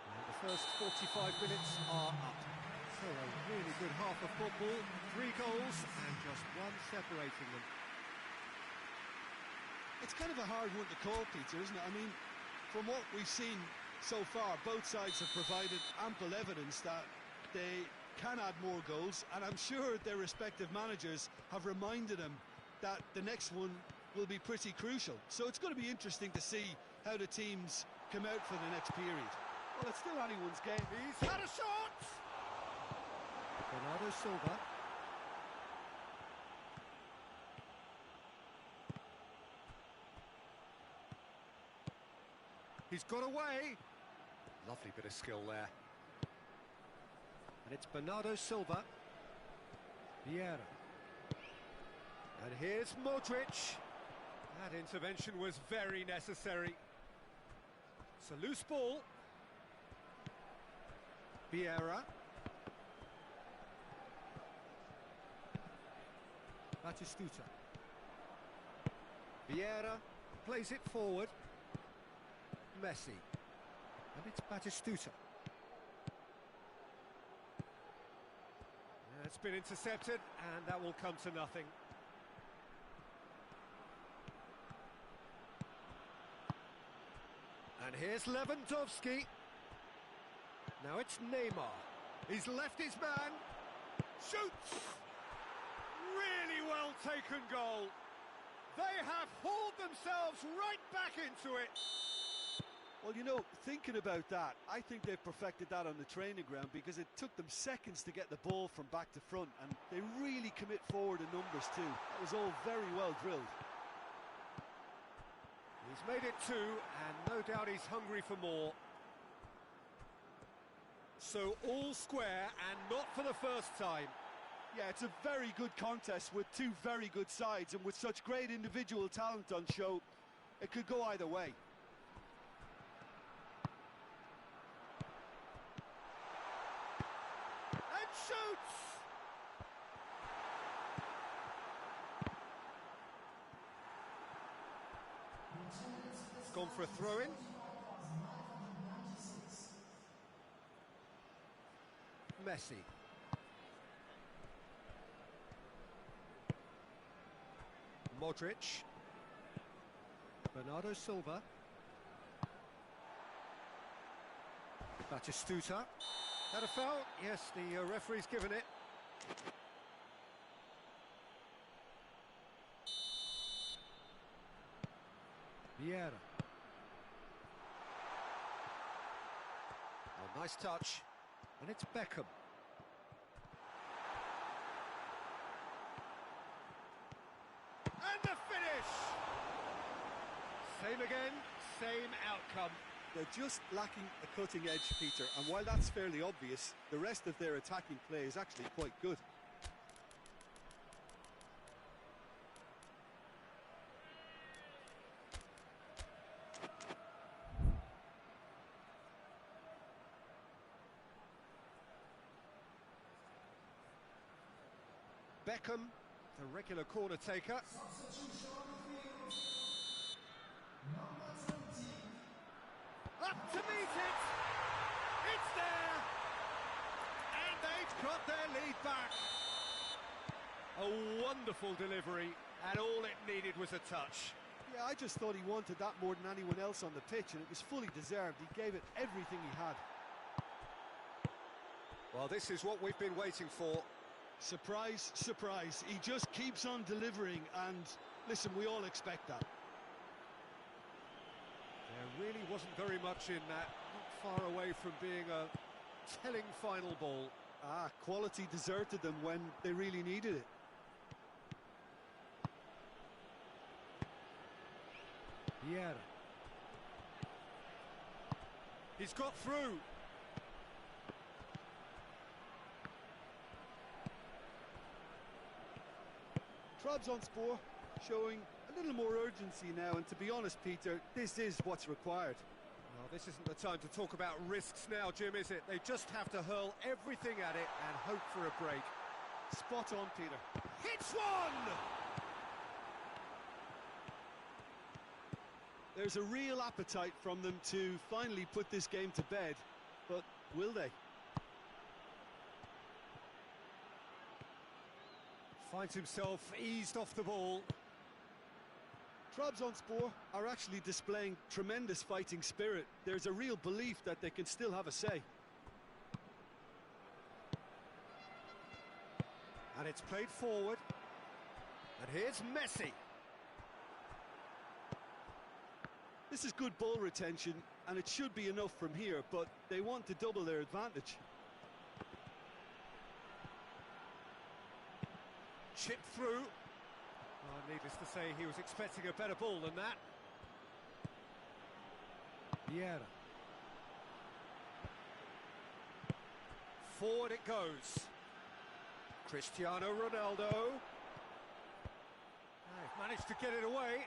And the first 45 minutes are up. So a really good half of football. 3 goals and just one separating them. It's kind of a hard one to call, Peter, isn't it? I mean, from what we've seen so far, both sides have provided ample evidence that they can add more goals, and I'm sure their respective managers have reminded them that the next one will be pretty crucial. So it's going to be interesting to see how the teams come out for the next period. Well, it's still anyone's game. He's had a shot! Bernardo Silva. He's got away. Lovely bit of skill there. And it's Bernardo Silva. Vieira. And here's Modric. That intervention was very necessary. It's a loose ball. Vieira. Batistuta. Vieira plays it forward. Messi. And it's Batistuta. It's been intercepted, and that will come to nothing. And here's Lewandowski. Now it's Neymar. He's left his man. Shoots! Really well taken goal. They have hauled themselves right back into it. Well, you know, thinking about that, I think they've perfected that on the training ground because it took them seconds to get the ball from back to front, and they really commit forward in numbers too. That was all very well drilled. He's made it 2, and no doubt he's hungry for more. So all square, and not for the first time. Yeah, it's a very good contest with 2 very good sides, and with such great individual talent on show, it could go either way. Shoots! It's gone for a throw-in. Messi. Modric. Bernardo Silva. Batistuta. That a foul? Yes, the referee's given it. Vieira. Oh, nice touch. And it's Beckham. And the finish! Same again, same outcome. They're just lacking a cutting edge, Peter, and while that's fairly obvious, the rest of their attacking play is actually quite good. Beckham, the regular corner taker. Up to meet it! It's there! And they've got their lead back. A wonderful delivery, and all it needed was a touch. Yeah, I just thought he wanted that more than anyone else on the pitch, and it was fully deserved. He gave it everything he had. Well, this is what we've been waiting for. Surprise, surprise. He just keeps on delivering, and listen, we all expect that. There really wasn't very much in that, not far away from being a telling final ball. Quality deserted them when they really needed it. Vieira. He's got through. Trabzonspor showing a little more urgency now, and to be honest, Peter, this is what's required. Well, this isn't the time to talk about risks now, Jim, is it? They just have to hurl everything at it and hope for a break. Spot on, Peter. Hits one! There's a real appetite from them to finally put this game to bed, but will they? Finds himself eased off the ball. Trabzonspor are actually displaying tremendous fighting spirit. There's a real belief that they can still have a say. And it's played forward. And here's Messi. This is good ball retention, and it should be enough from here, but they want to double their advantage. Chip through. Well, needless to say, he was expecting a better ball than that. Vieira. Forward it goes. Cristiano Ronaldo. They've managed to get it away.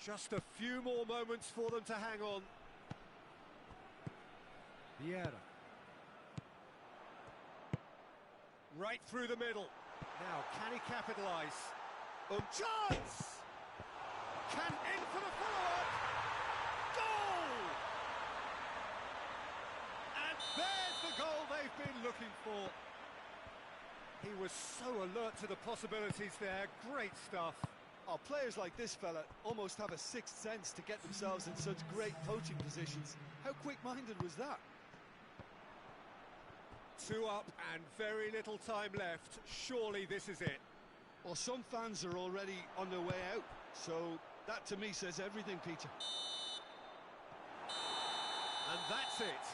Just a few more moments for them to hang on. Vieira. Right through the middle. Now, can he capitalise? Chance! Can in for the follow-up! Goal! And there's the goal they've been looking for. He was so alert to the possibilities there. Great stuff. Oh, players like this fella almost have a sixth sense to get themselves in such great poaching positions. How quick-minded was that? 2 up and very little time left. Surely this is it. Well, some fans are already on their way out, so that to me says everything, Peter. And that's it.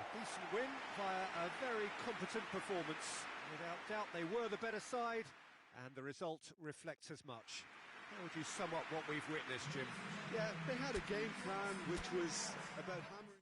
A decent win via a very competent performance. Without doubt, they were the better side, and the result reflects as much. How would you sum up what we've witnessed, Jim? Yeah, they had a game plan which was about hammering.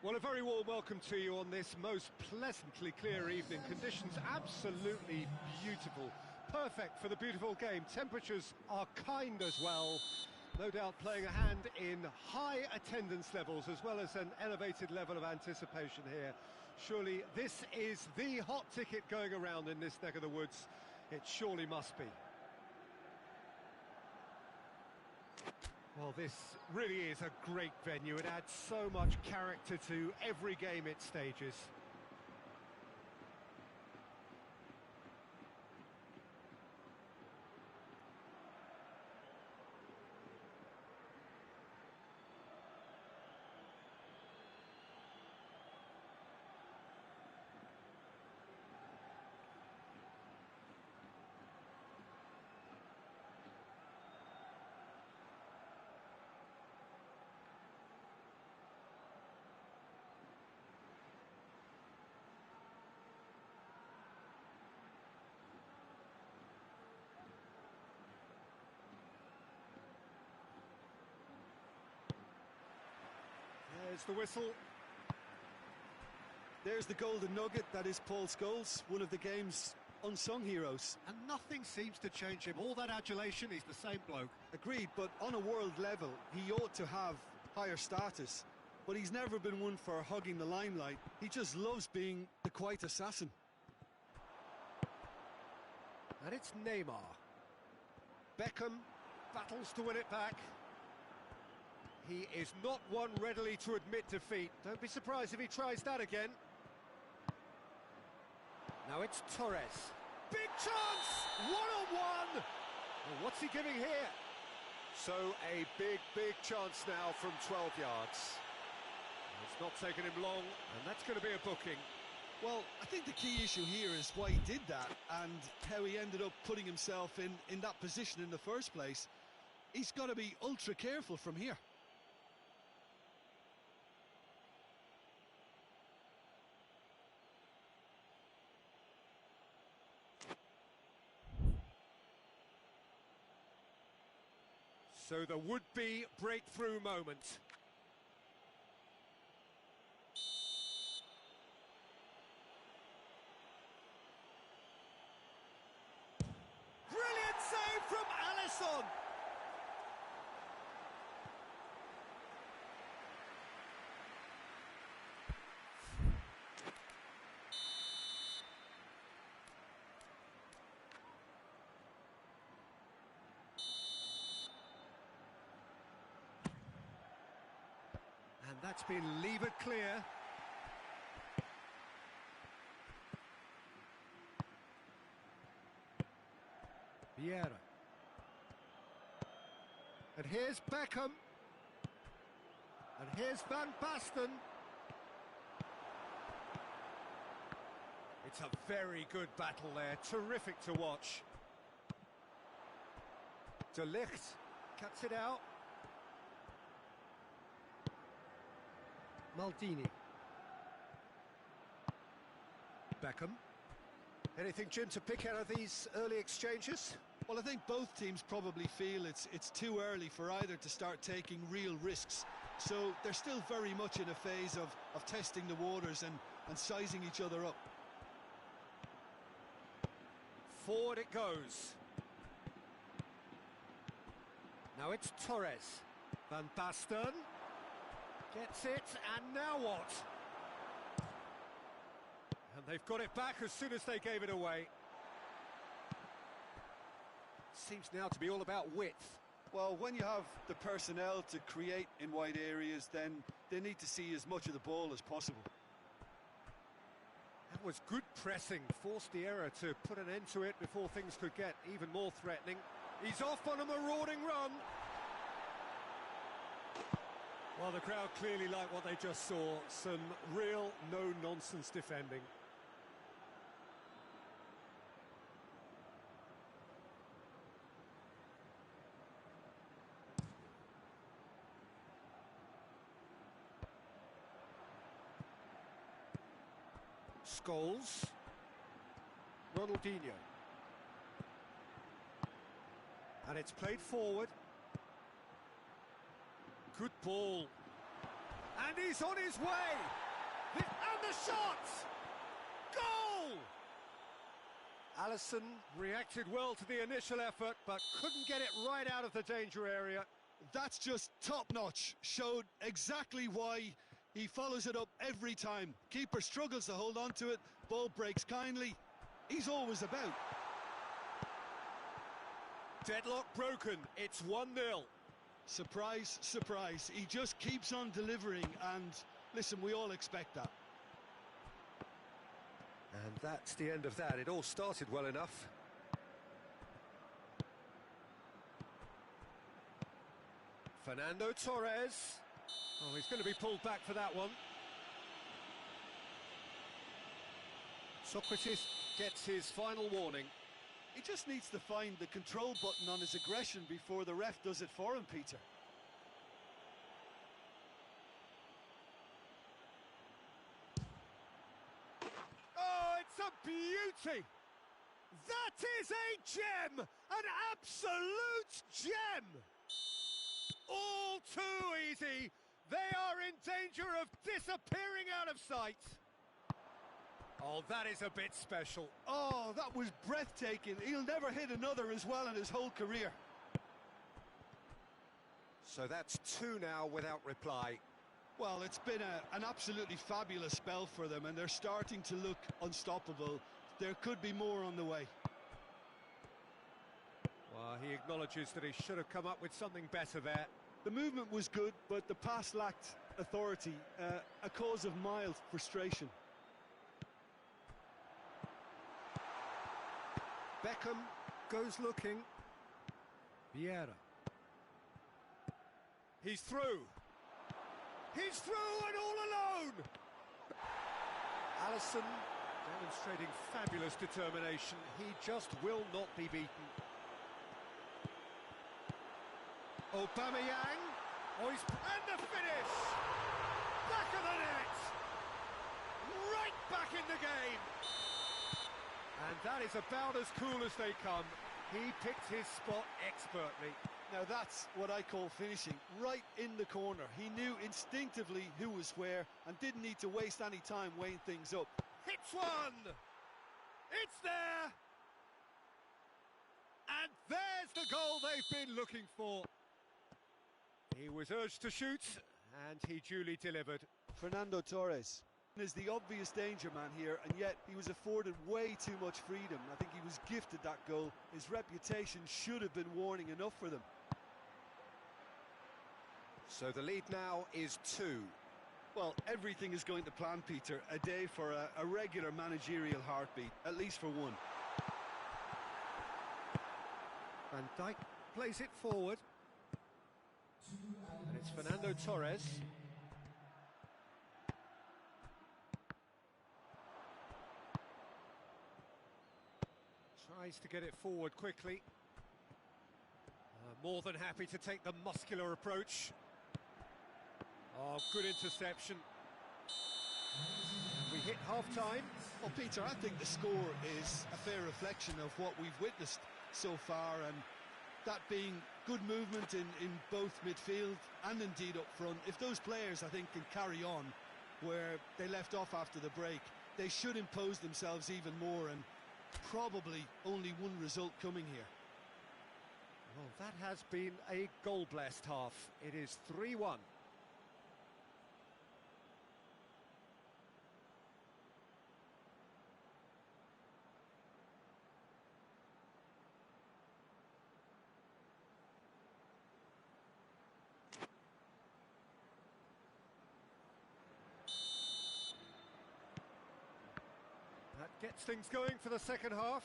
Well, a very warm welcome to you on this most pleasantly clear evening. Conditions absolutely beautiful. Perfect for the beautiful game. Temperatures are kind as well. No doubt playing a hand in high attendance levels as well as an elevated level of anticipation here. Surely this is the hot ticket going around in this neck of the woods. It surely must be. Well, this really is a great venue. It adds so much character to every game it stages. There's the whistle. There's the golden nugget, that is Paul Scholes, one of the game's unsung heroes. And nothing seems to change him. All that adulation, he's the same bloke. Agreed, but on a world level, he ought to have higher status. But he's never been one for hogging the limelight. He just loves being the quiet assassin. And it's Neymar. Beckham battles to win it back. He is not one readily to admit defeat. Don't be surprised if he tries that again. Now it's Torres. Big chance! One-on-one! Well, what's he giving here? So a big chance now from 12 yards. It's not taken him long, and that's going to be a booking. Well, I think the key issue here is why he did that and how he ended up putting himself in that position in the first place. He's got to be ultra careful from here. So the would-be breakthrough moment. Brilliant save from Alisson! And that's been levered clear. Vieira. And here's Beckham. And here's Van Basten. It's a very good battle there. Terrific to watch. De Ligt cuts it out. Maldini. Beckham. Anything, Jim, to pick out of these early exchanges? Well, I think both teams probably feel it's too early for either to start taking real risks. So they're still very much in a phase of testing the waters and sizing each other up. Forward it goes. Now it's Torres. Van Basten. Gets it, and now what? And they've got it back as soon as they gave it away. Seems now to be all about width. Well, when you have the personnel to create in wide areas, then they need to see as much of the ball as possible. That was good pressing, forced the error to put an end to it before things could get even more threatening. He's off on a marauding run. Well, the crowd clearly like what they just saw. Some real no-nonsense defending. Scholes. Ronaldinho. And it's played forward. Good ball. And he's on his way! And the shot! Goal! Alisson reacted well to the initial effort, but couldn't get it right out of the danger area. That's just top-notch. Showed exactly why he follows it up every time. Keeper struggles to hold on to it, ball breaks kindly. He's always about. Deadlock broken, it's 1-0. Surprise, surprise. He just keeps on delivering, and listen, we all expect that. And that's the end of that. It all started well enough. Fernando Torres. Oh, he's going to be pulled back for that one. Socrates gets his final warning. He just needs to find the control button on his aggression before the ref does it for him, Peter. Oh, it's a beauty! That is a gem! An absolute gem! All too easy! They are in danger of disappearing out of sight! Oh, that is a bit special. Oh, that was breathtaking. He'll never hit another as well in his whole career. So that's 2 now without reply. Well, it's been an absolutely fabulous spell for them, and they're starting to look unstoppable. There could be more on the way. Well, he acknowledges that he should have come up with something better there. The movement was good, but the pass lacked authority, a cause of mild frustration. Beckham goes looking. Vieira. He's through. He's through and all alone! Alisson demonstrating fabulous determination. He just will not be beaten. Aubameyang. Oh, and the finish! Back of the net! Right back in the game! And that is about as cool as they come. He picked his spot expertly. Now that's what I call finishing, right in the corner. He knew instinctively who was where and didn't need to waste any time weighing things up. Hits one! It's there! And there's the goal they've been looking for. He was urged to shoot, and he duly delivered. Fernando Torres is the obvious danger man here, and yet he was afforded way too much freedom. I think he was gifted that goal. His reputation should have been warning enough for them. So the lead now is 2. Well, everything is going to plan, Peter. A day for a regular managerial heartbeat, at least for one. Van Dijk plays it forward. And it's Fernando Torres. Tries to get it forward quickly. More than happy to take the muscular approach. Oh, good interception. We hit half-time. Well, Peter, I think the score is a fair reflection of what we've witnessed so far, and that being good movement in both midfield and indeed up front. If those players, I think, can carry on where they left off after the break, they should impose themselves even more, and probably only one result coming here. Well, that has been a goal-blessed half. It is 3-1. That gets things going for the second half.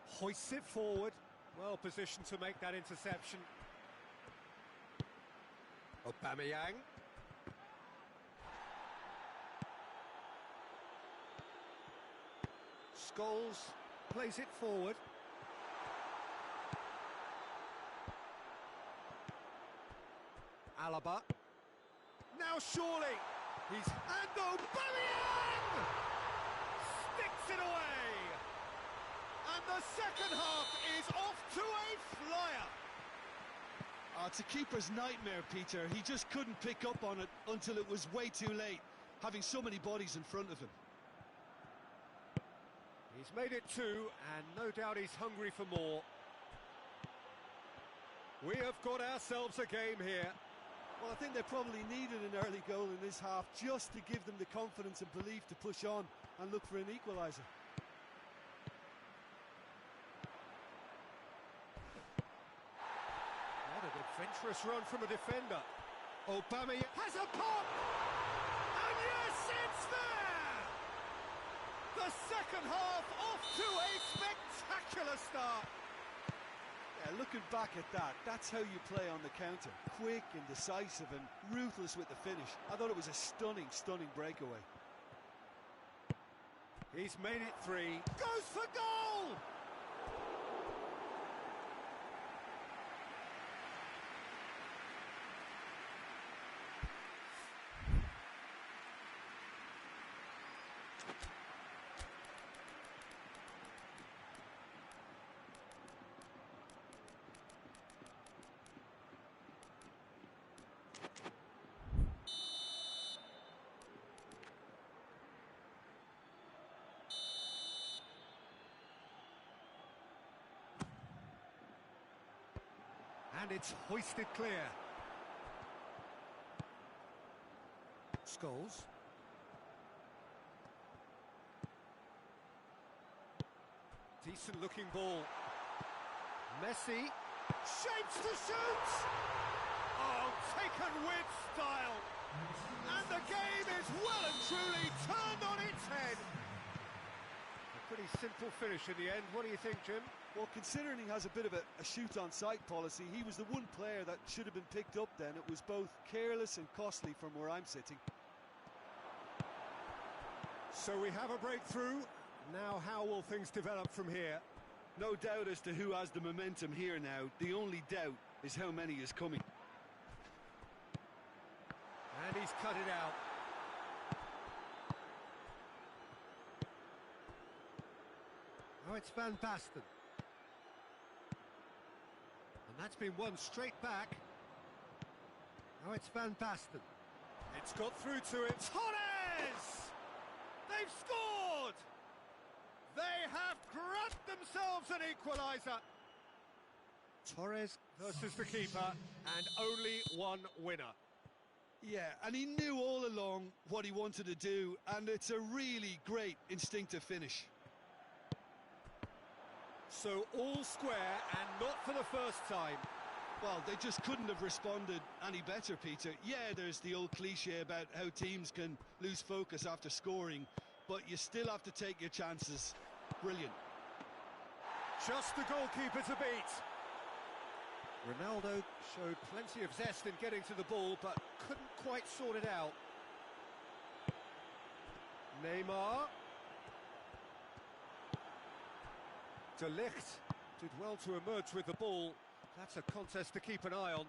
Hoists it forward. Well positioned to make that interception. Aubameyang. Scholes plays it forward. Alaba. Now surely, and Aubameyang sticks it away, and the second half is off to a flyer. Oh, it's a keeper's nightmare, Peter. He just couldn't pick up on it until it was way too late, having so many bodies in front of him. He's made it two, and no doubt he's hungry for more. We have got ourselves a game here. Well, I think they probably needed an early goal in this half just to give them the confidence and belief to push on and look for an equaliser. What an adventurous run from a defender. Aubameyang has a pop! And yes, it's there! The second half off to a spectacular start. Yeah, looking back at that, that's how you play on the counter. Quick and decisive and ruthless with the finish. I thought it was a stunning, stunning breakaway. He's made it three. Goes for goal! And it's hoisted clear. Scholes. Decent looking ball. Messi. Shapes to shoot! Oh, taken with style. And the game is well and truly turned on its head. A pretty simple finish in the end. What do you think, Jim? Well, considering he has a bit of a shoot-on-sight policy, he was the one player that should have been picked up then. It was both careless and costly from where I'm sitting. So we have a breakthrough. Now how will things develop from here? No doubt as to who has the momentum here now. The only doubt is how many is coming. And he's cut it out. Oh, it's Van Basten. And that's been won straight back. Oh, it's Van Basten. It's got through to it. Torres! They've scored! They have grabbed themselves an equaliser. Torres versus the keeper, and only one winner. Yeah, and he knew all along what he wanted to do, and it's a really great instinctive finish. So all square, and not for the first time. Well, they just couldn't have responded any better, Peter. Yeah, there's the old cliche about how teams can lose focus after scoring, but you still have to take your chances. Brilliant. Just the goalkeeper to beat. Ronaldo showed plenty of zest in getting to the ball, but couldn't quite sort it out. Neymar. De Ligt did well to emerge with the ball. That's a contest to keep an eye on.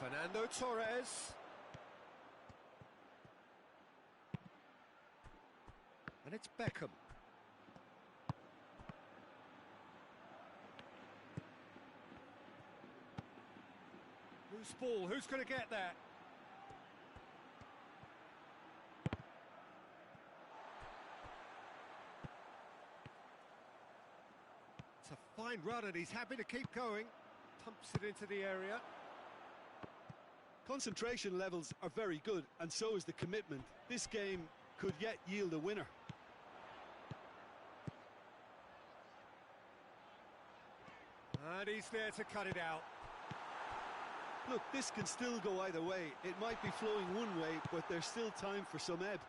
Fernando Torres. And it's Beckham. Loose ball, who's going to get that? It's a fine run and he's happy to keep going. Pumps it into the area. Concentration levels are very good, and so is the commitment. This game could yet yield a winner. And he's there to cut it out. Look, this can still go either way. It might be flowing one way, but there's still time for some ebb.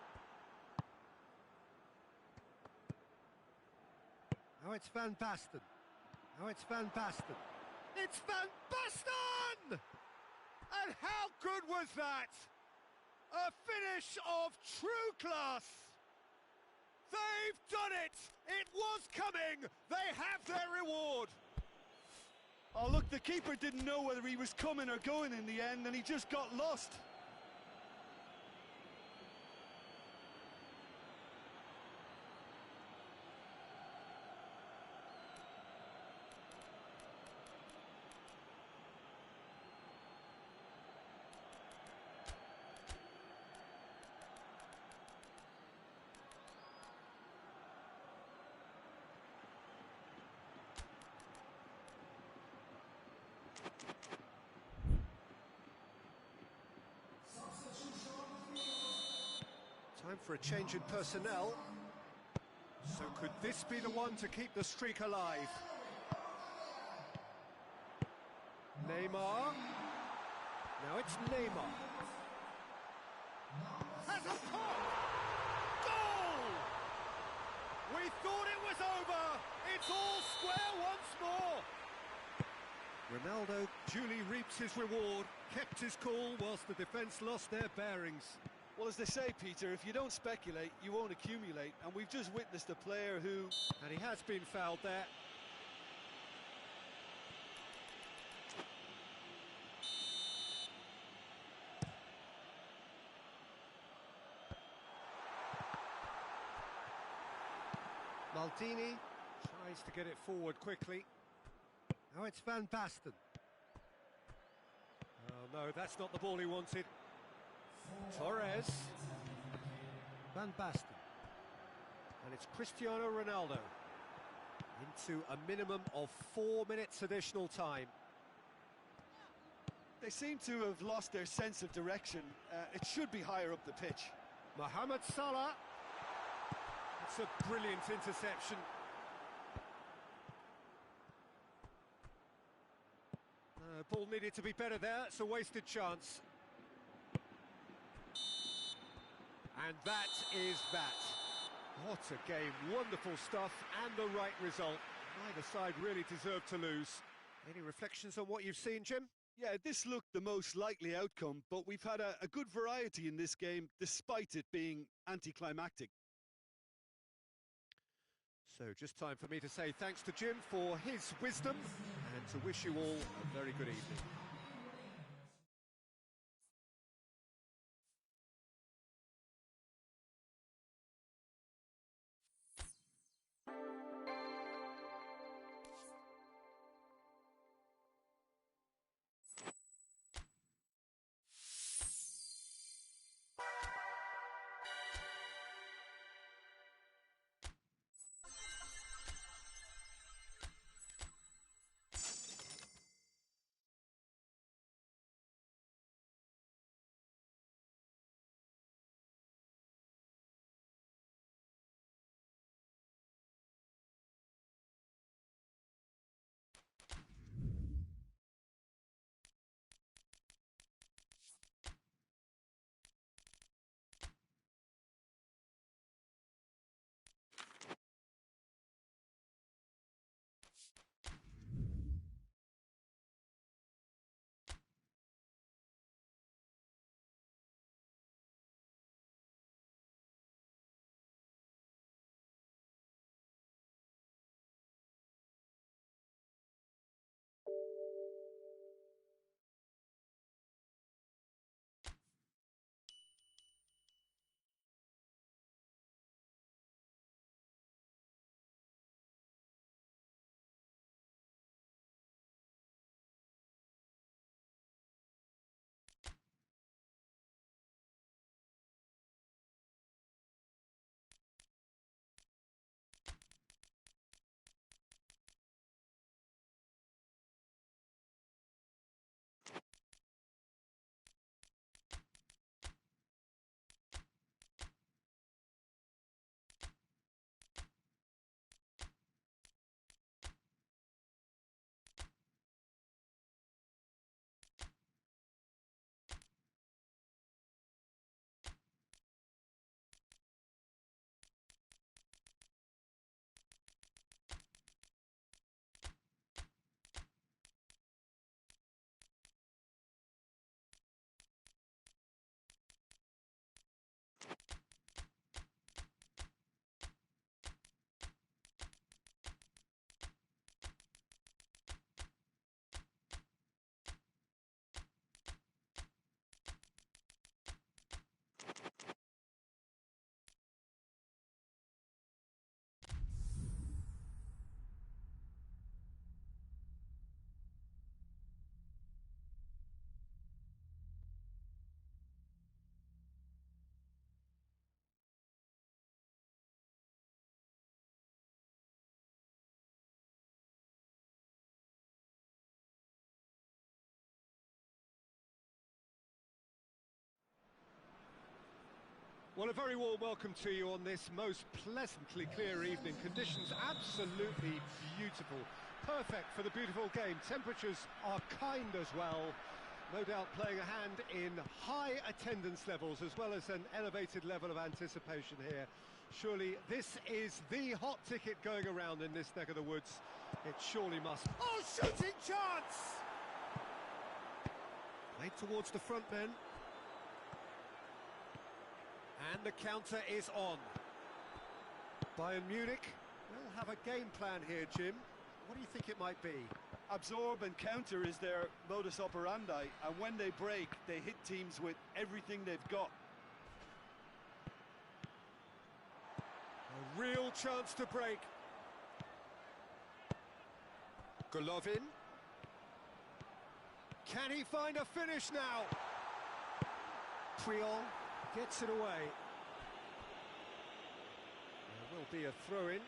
Oh, it's Van Basten. Oh, it's Van Basten. It's Van Basten! And how good was that? A finish of true class. They've done it. It was coming. They have their reward. Oh, look, the keeper didn't know whether he was coming or going in the end, and he just got lost. Time for a change in personnel. So could this be the one to keep the streak alive? Neymar. Now it's Neymar. Has a pop! Goal! We thought it was over. It's all square once more. Ronaldo duly reaps his reward, kept his cool whilst the defence lost their bearings. Well, as they say, Peter, if you don't speculate, you won't accumulate. And we've just witnessed a player who... And he has been fouled there. Maldini tries to get it forward quickly. Now it's Van Basten. Oh no, that's not the ball he wanted. Torres. Van Basten. And it's Cristiano Ronaldo. Into a minimum of 4 minutes additional time. They seem to have lost their sense of direction. It should be higher up the pitch. Mohamed Salah. It's a brilliant interception. Ball needed to be better there. It's a wasted chance. And that is that. What a game. Wonderful stuff and the right result. Neither side really deserved to lose. Any reflections on what you've seen, Jim? Yeah, this looked the most likely outcome, but we've had a good variety in this game, despite it being anticlimactic. So just time for me to say thanks to Jim for his wisdom and to wish you all a very good evening. Well, a very warm welcome to you on this most pleasantly clear evening. Conditions absolutely beautiful. Perfect for the beautiful game. Temperatures are kind as well. No doubt playing a hand in high attendance levels as well as an elevated level of anticipation here. Surely this is the hot ticket going around in this neck of the woods. It surely must. Oh, shooting chance! Played towards the front men. And the counter is on. Bayern Munich will have a game plan here, Jim. What do you think it might be? Absorb and counter is their modus operandi, and when they break, they hit teams with everything they've got. A real chance to break. Golovin. Can he find a finish now? Puyol gets it away. There will be a throw-in.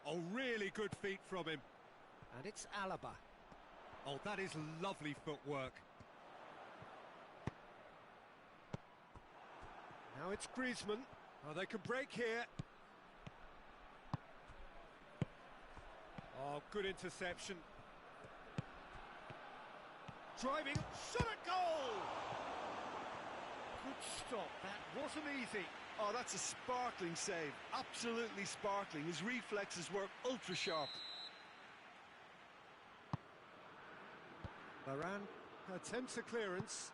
Oh, really good feet from him. And it's Alaba. Oh, that is lovely footwork. Now it's Griezmann. Oh, they can break here. Oh, good interception. Driving, shot at goal! Good stop, that wasn't easy. Oh, that's a sparkling save, absolutely sparkling. His reflexes were ultra sharp. Varane attempts a clearance.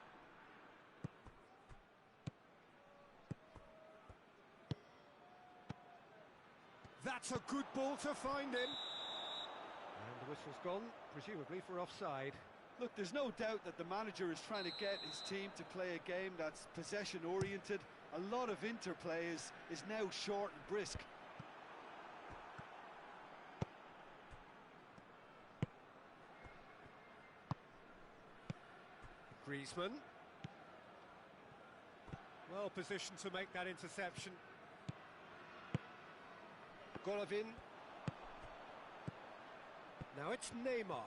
That's a good ball to find him. And the whistle's gone, presumably for offside. Look, there's no doubt that the manager is trying to get his team to play a game that's possession-oriented. A lot of interplay is now short and brisk. Griezmann. Well positioned to make that interception. Golovin. Now it's Neymar.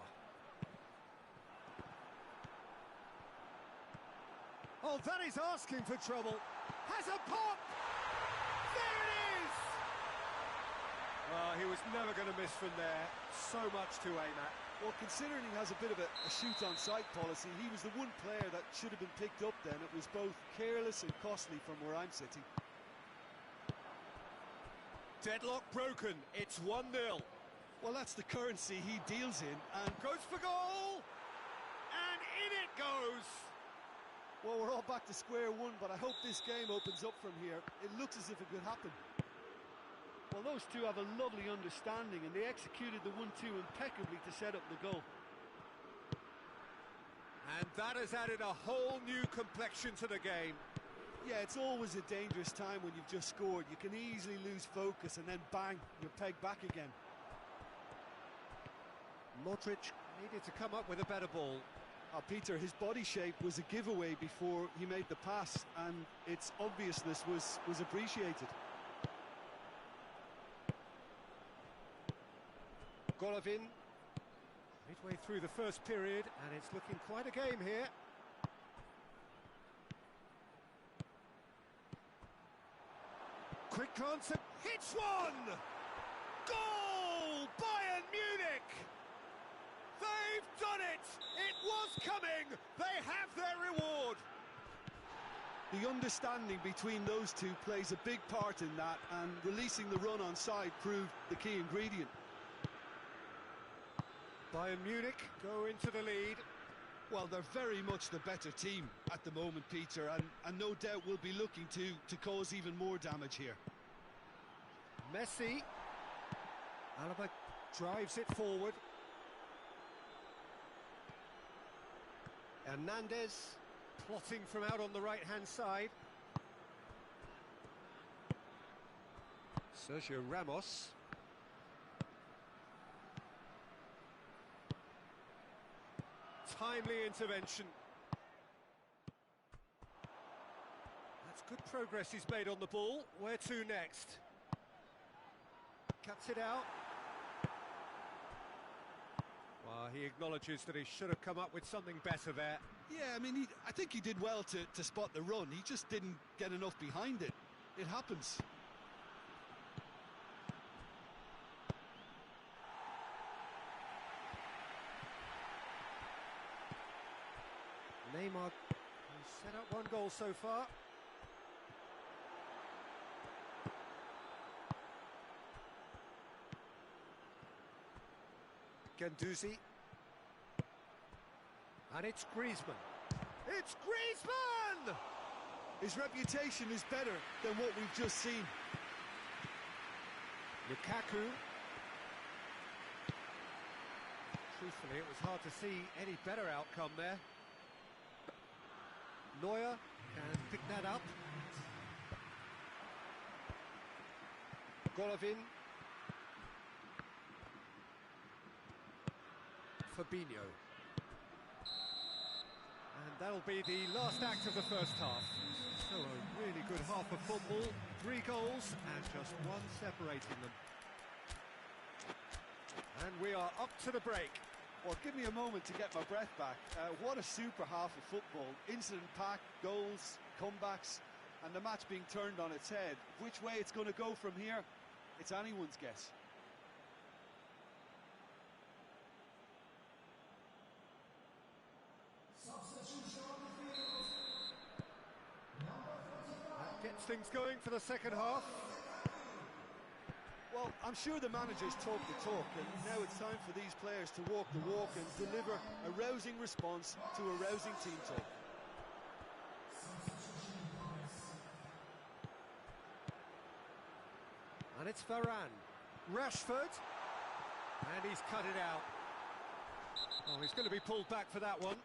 Oh, that is asking for trouble. Has a pop! There it is! He was never going to miss from there. So much to aim at. Well, considering he has a bit of a shoot-on-sight policy, he was the one player that should have been picked up then. It was both careless and costly from where I'm sitting. Deadlock broken. It's 1-0. Well, that's the currency he deals in, and Goes for goal! And in it goes! well, we're all back to square one, but I hope this game opens up from here. It looks as if it could happen. Well, those two have a lovely understanding, and they executed the 1-2 impeccably to set up the goal. And that has added a whole new complexion to the game. Yeah, it's always a dangerous time when you've just scored. You can easily lose focus, and then bang, you're pegged back again. Modric needed to come up with a better ball. Peter, his body shape was a giveaway before he made the pass, and its obviousness was appreciated. Golovin, midway through the first period, and it's looking quite a game here. Quick glance and hits one! Goal! Bayern Munich! They've done it! It was coming! They have their reward! The understanding between those two plays a big part in that, and releasing the run on side proved the key ingredient. Bayern Munich go into the lead. Well, they're very much the better team at the moment, Peter, and no doubt will be looking to cause even more damage here. Messi. Alaba drives it forward. Hernandez plotting from out on the right-hand side. Sergio Ramos. Timely intervention. That's good progress he's made on the ball. Where to next? cuts it out. Well, he acknowledges that he should have come up with something better there. Yeah, I mean, I think he did well to spot the run. He just didn't get enough behind it. It happens. Neymar has set up one goal so far. Guendouzi. And it's Griezmann. It's Griezmann! His reputation is better than what we've just seen. Lukaku. Truthfully, it was hard to see any better outcome there. Neuer can pick that up. Golovin. Fabinho. And that'll be the last act of the first half. So a really good half of football, 3 goals and just one separating them. And we are up to the break. Well, give me a moment to get my breath back. What a super half of football. Incident-packed, goals, comebacks, and the match being turned on its head. Which way it's going to go from here, it's anyone's guess. That gets things going for the second half. Well, I'm sure the managers talk the talk, and now it's time for these players to walk the walk and deliver a rousing response to a rousing team talk. And it's Varane. Rashford. And he's cut it out. Oh, he's going to be pulled back for that one.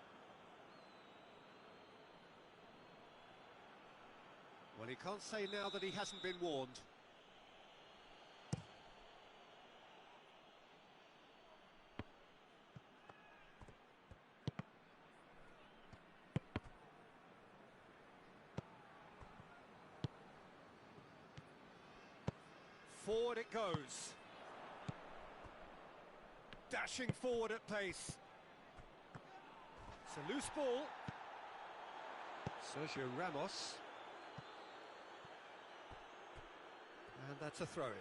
Well, he can't say now that he hasn't been warned. Forward it goes. Dashing forward at pace. It's a loose ball. Sergio Ramos. And that's a throw-in.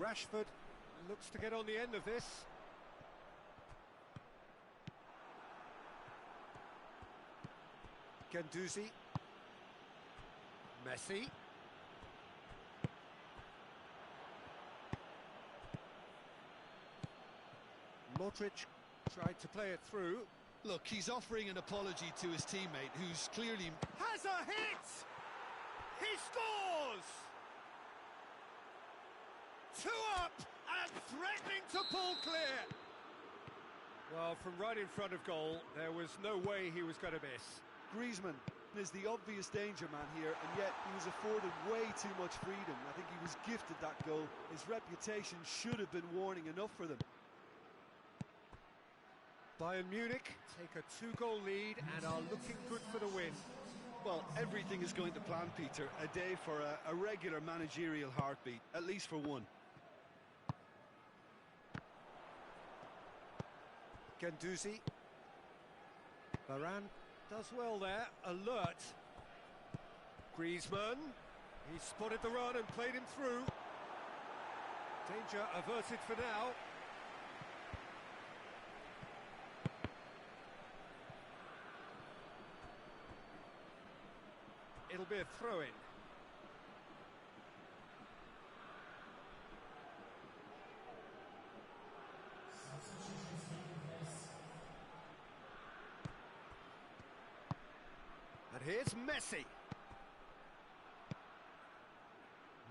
Rashford looks to get on the end of this. Guendouzi. Messi. Modric tried to play it through. Look, he's offering an apology to his teammate, who's clearly... Has a hit! He scores! 2 up and threatening to pull clear. Well, from right in front of goal, there was no way he was going to miss. Griezmann is the obvious danger man here, and yet he was afforded way too much freedom. I think he was gifted that goal. His reputation should have been warning enough for them. Bayern Munich take a 2-goal lead and are looking good for the win. Well, everything is going to plan, Peter. A day for a regular managerial heartbeat, at least for one. Guendouzi. Varane does well there, alert. Griezmann, he spotted the run and played him through. Danger averted for now. It'll be a throw-in. And here's Messi.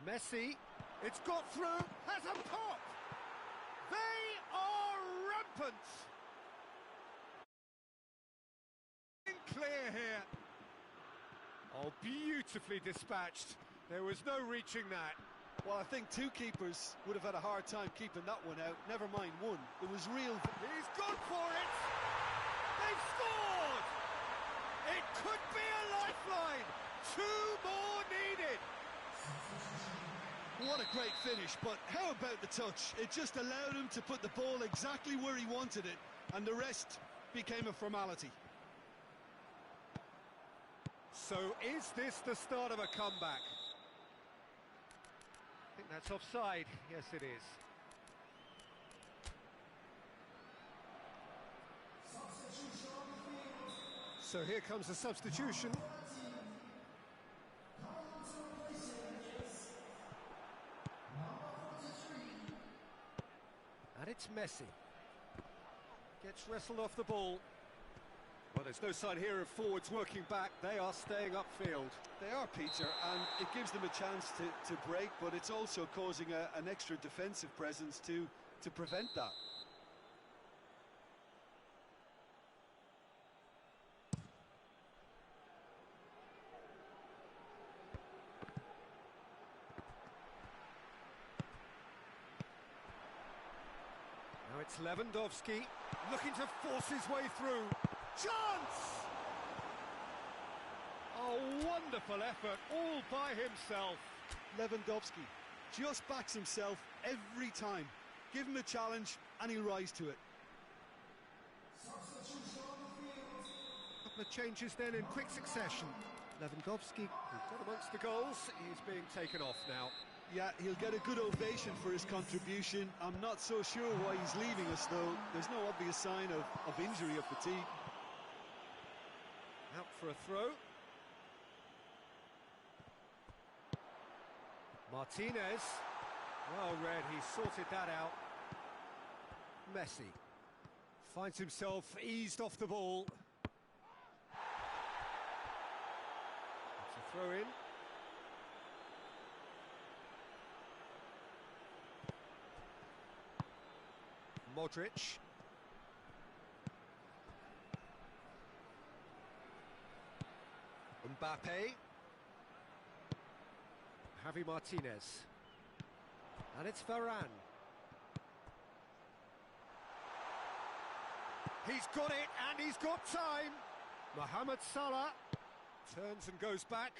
Messi, it's got through, has a pop! They are rampant! Clear here. Oh, beautifully dispatched. There was no reaching that. Well, I think 2 keepers would have had a hard time keeping that one out. Never mind 1. It was real... He's gone for it! They've scored! It could be a lifeline! 2 more needed! What a great finish, but how about the touch? It just allowed him to put the ball exactly where he wanted it, and the rest became a formality. So is this the start of a comeback? I think that's offside. Yes, it is. So here comes the substitution. And it's Messi. Gets wrestled off the ball. Well, there's no sign here of forwards working back. They are staying upfield. They are, Peter, and it gives them a chance to break, but it's also causing an extra defensive presence to prevent that. Now it's Lewandowski, looking to force his way through. Chance! A wonderful effort, all by himself. Lewandowski just backs himself every time. Give him a challenge and he'll rise to it. A couple of changes then in quick succession. Lewandowski, who got amongst the goals, is being taken off now. Yeah, he'll get a good ovation for his contribution. I'm not so sure why he's leaving us, though. There's no obvious sign of injury or fatigue. Out for a throw. Martinez. Well read, he sorted that out. Messi finds himself eased off the ball. It's a throw in. Modric. Mbappe. Javi Martinez. And it's Varane. He's got it, and he's got time. Mohamed Salah turns and goes back.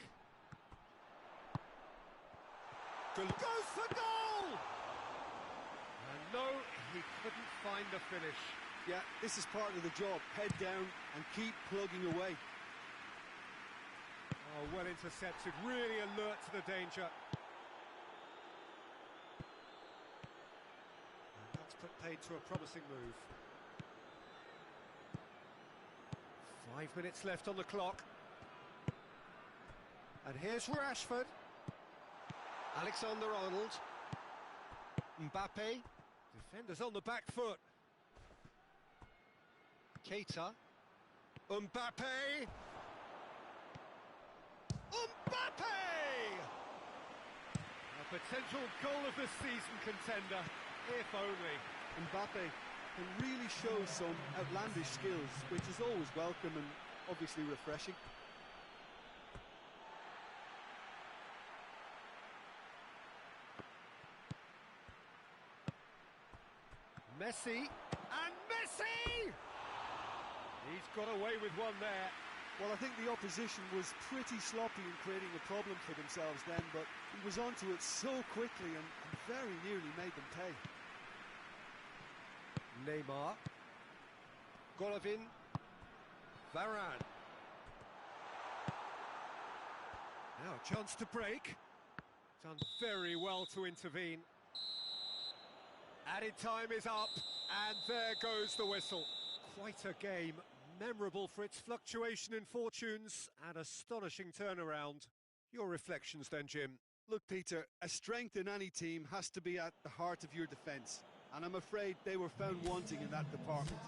Goes for goal! And no, he couldn't find the finish. Yeah, this is part of the job. Head down and keep plugging away. Oh, well intercepted, really alert to the danger. And that's put paid to a promising move. 5 minutes left on the clock. And here's Rashford. Alexander-Arnold. Mbappe. Defenders on the back foot. Keita. Mbappe. Mbappe! A potential goal of the season contender, if only. Mbappe can really show some outlandish skills, which is always welcome and obviously refreshing. Messi, and Messi! He's got away with one there. Well, I think the opposition was pretty sloppy in creating a problem for themselves then, but he was onto it so quickly and very nearly made them pay. Neymar. Golovin. Varane. Now a chance to break. Done very well to intervene. Added time is up, and there goes the whistle. Quite a game, memorable for its fluctuation in fortunes and astonishing turnaround. Your reflections then, Jim? Look, Peter, a strength in any team has to be at the heart of your defence, and I'm afraid they were found wanting in that department.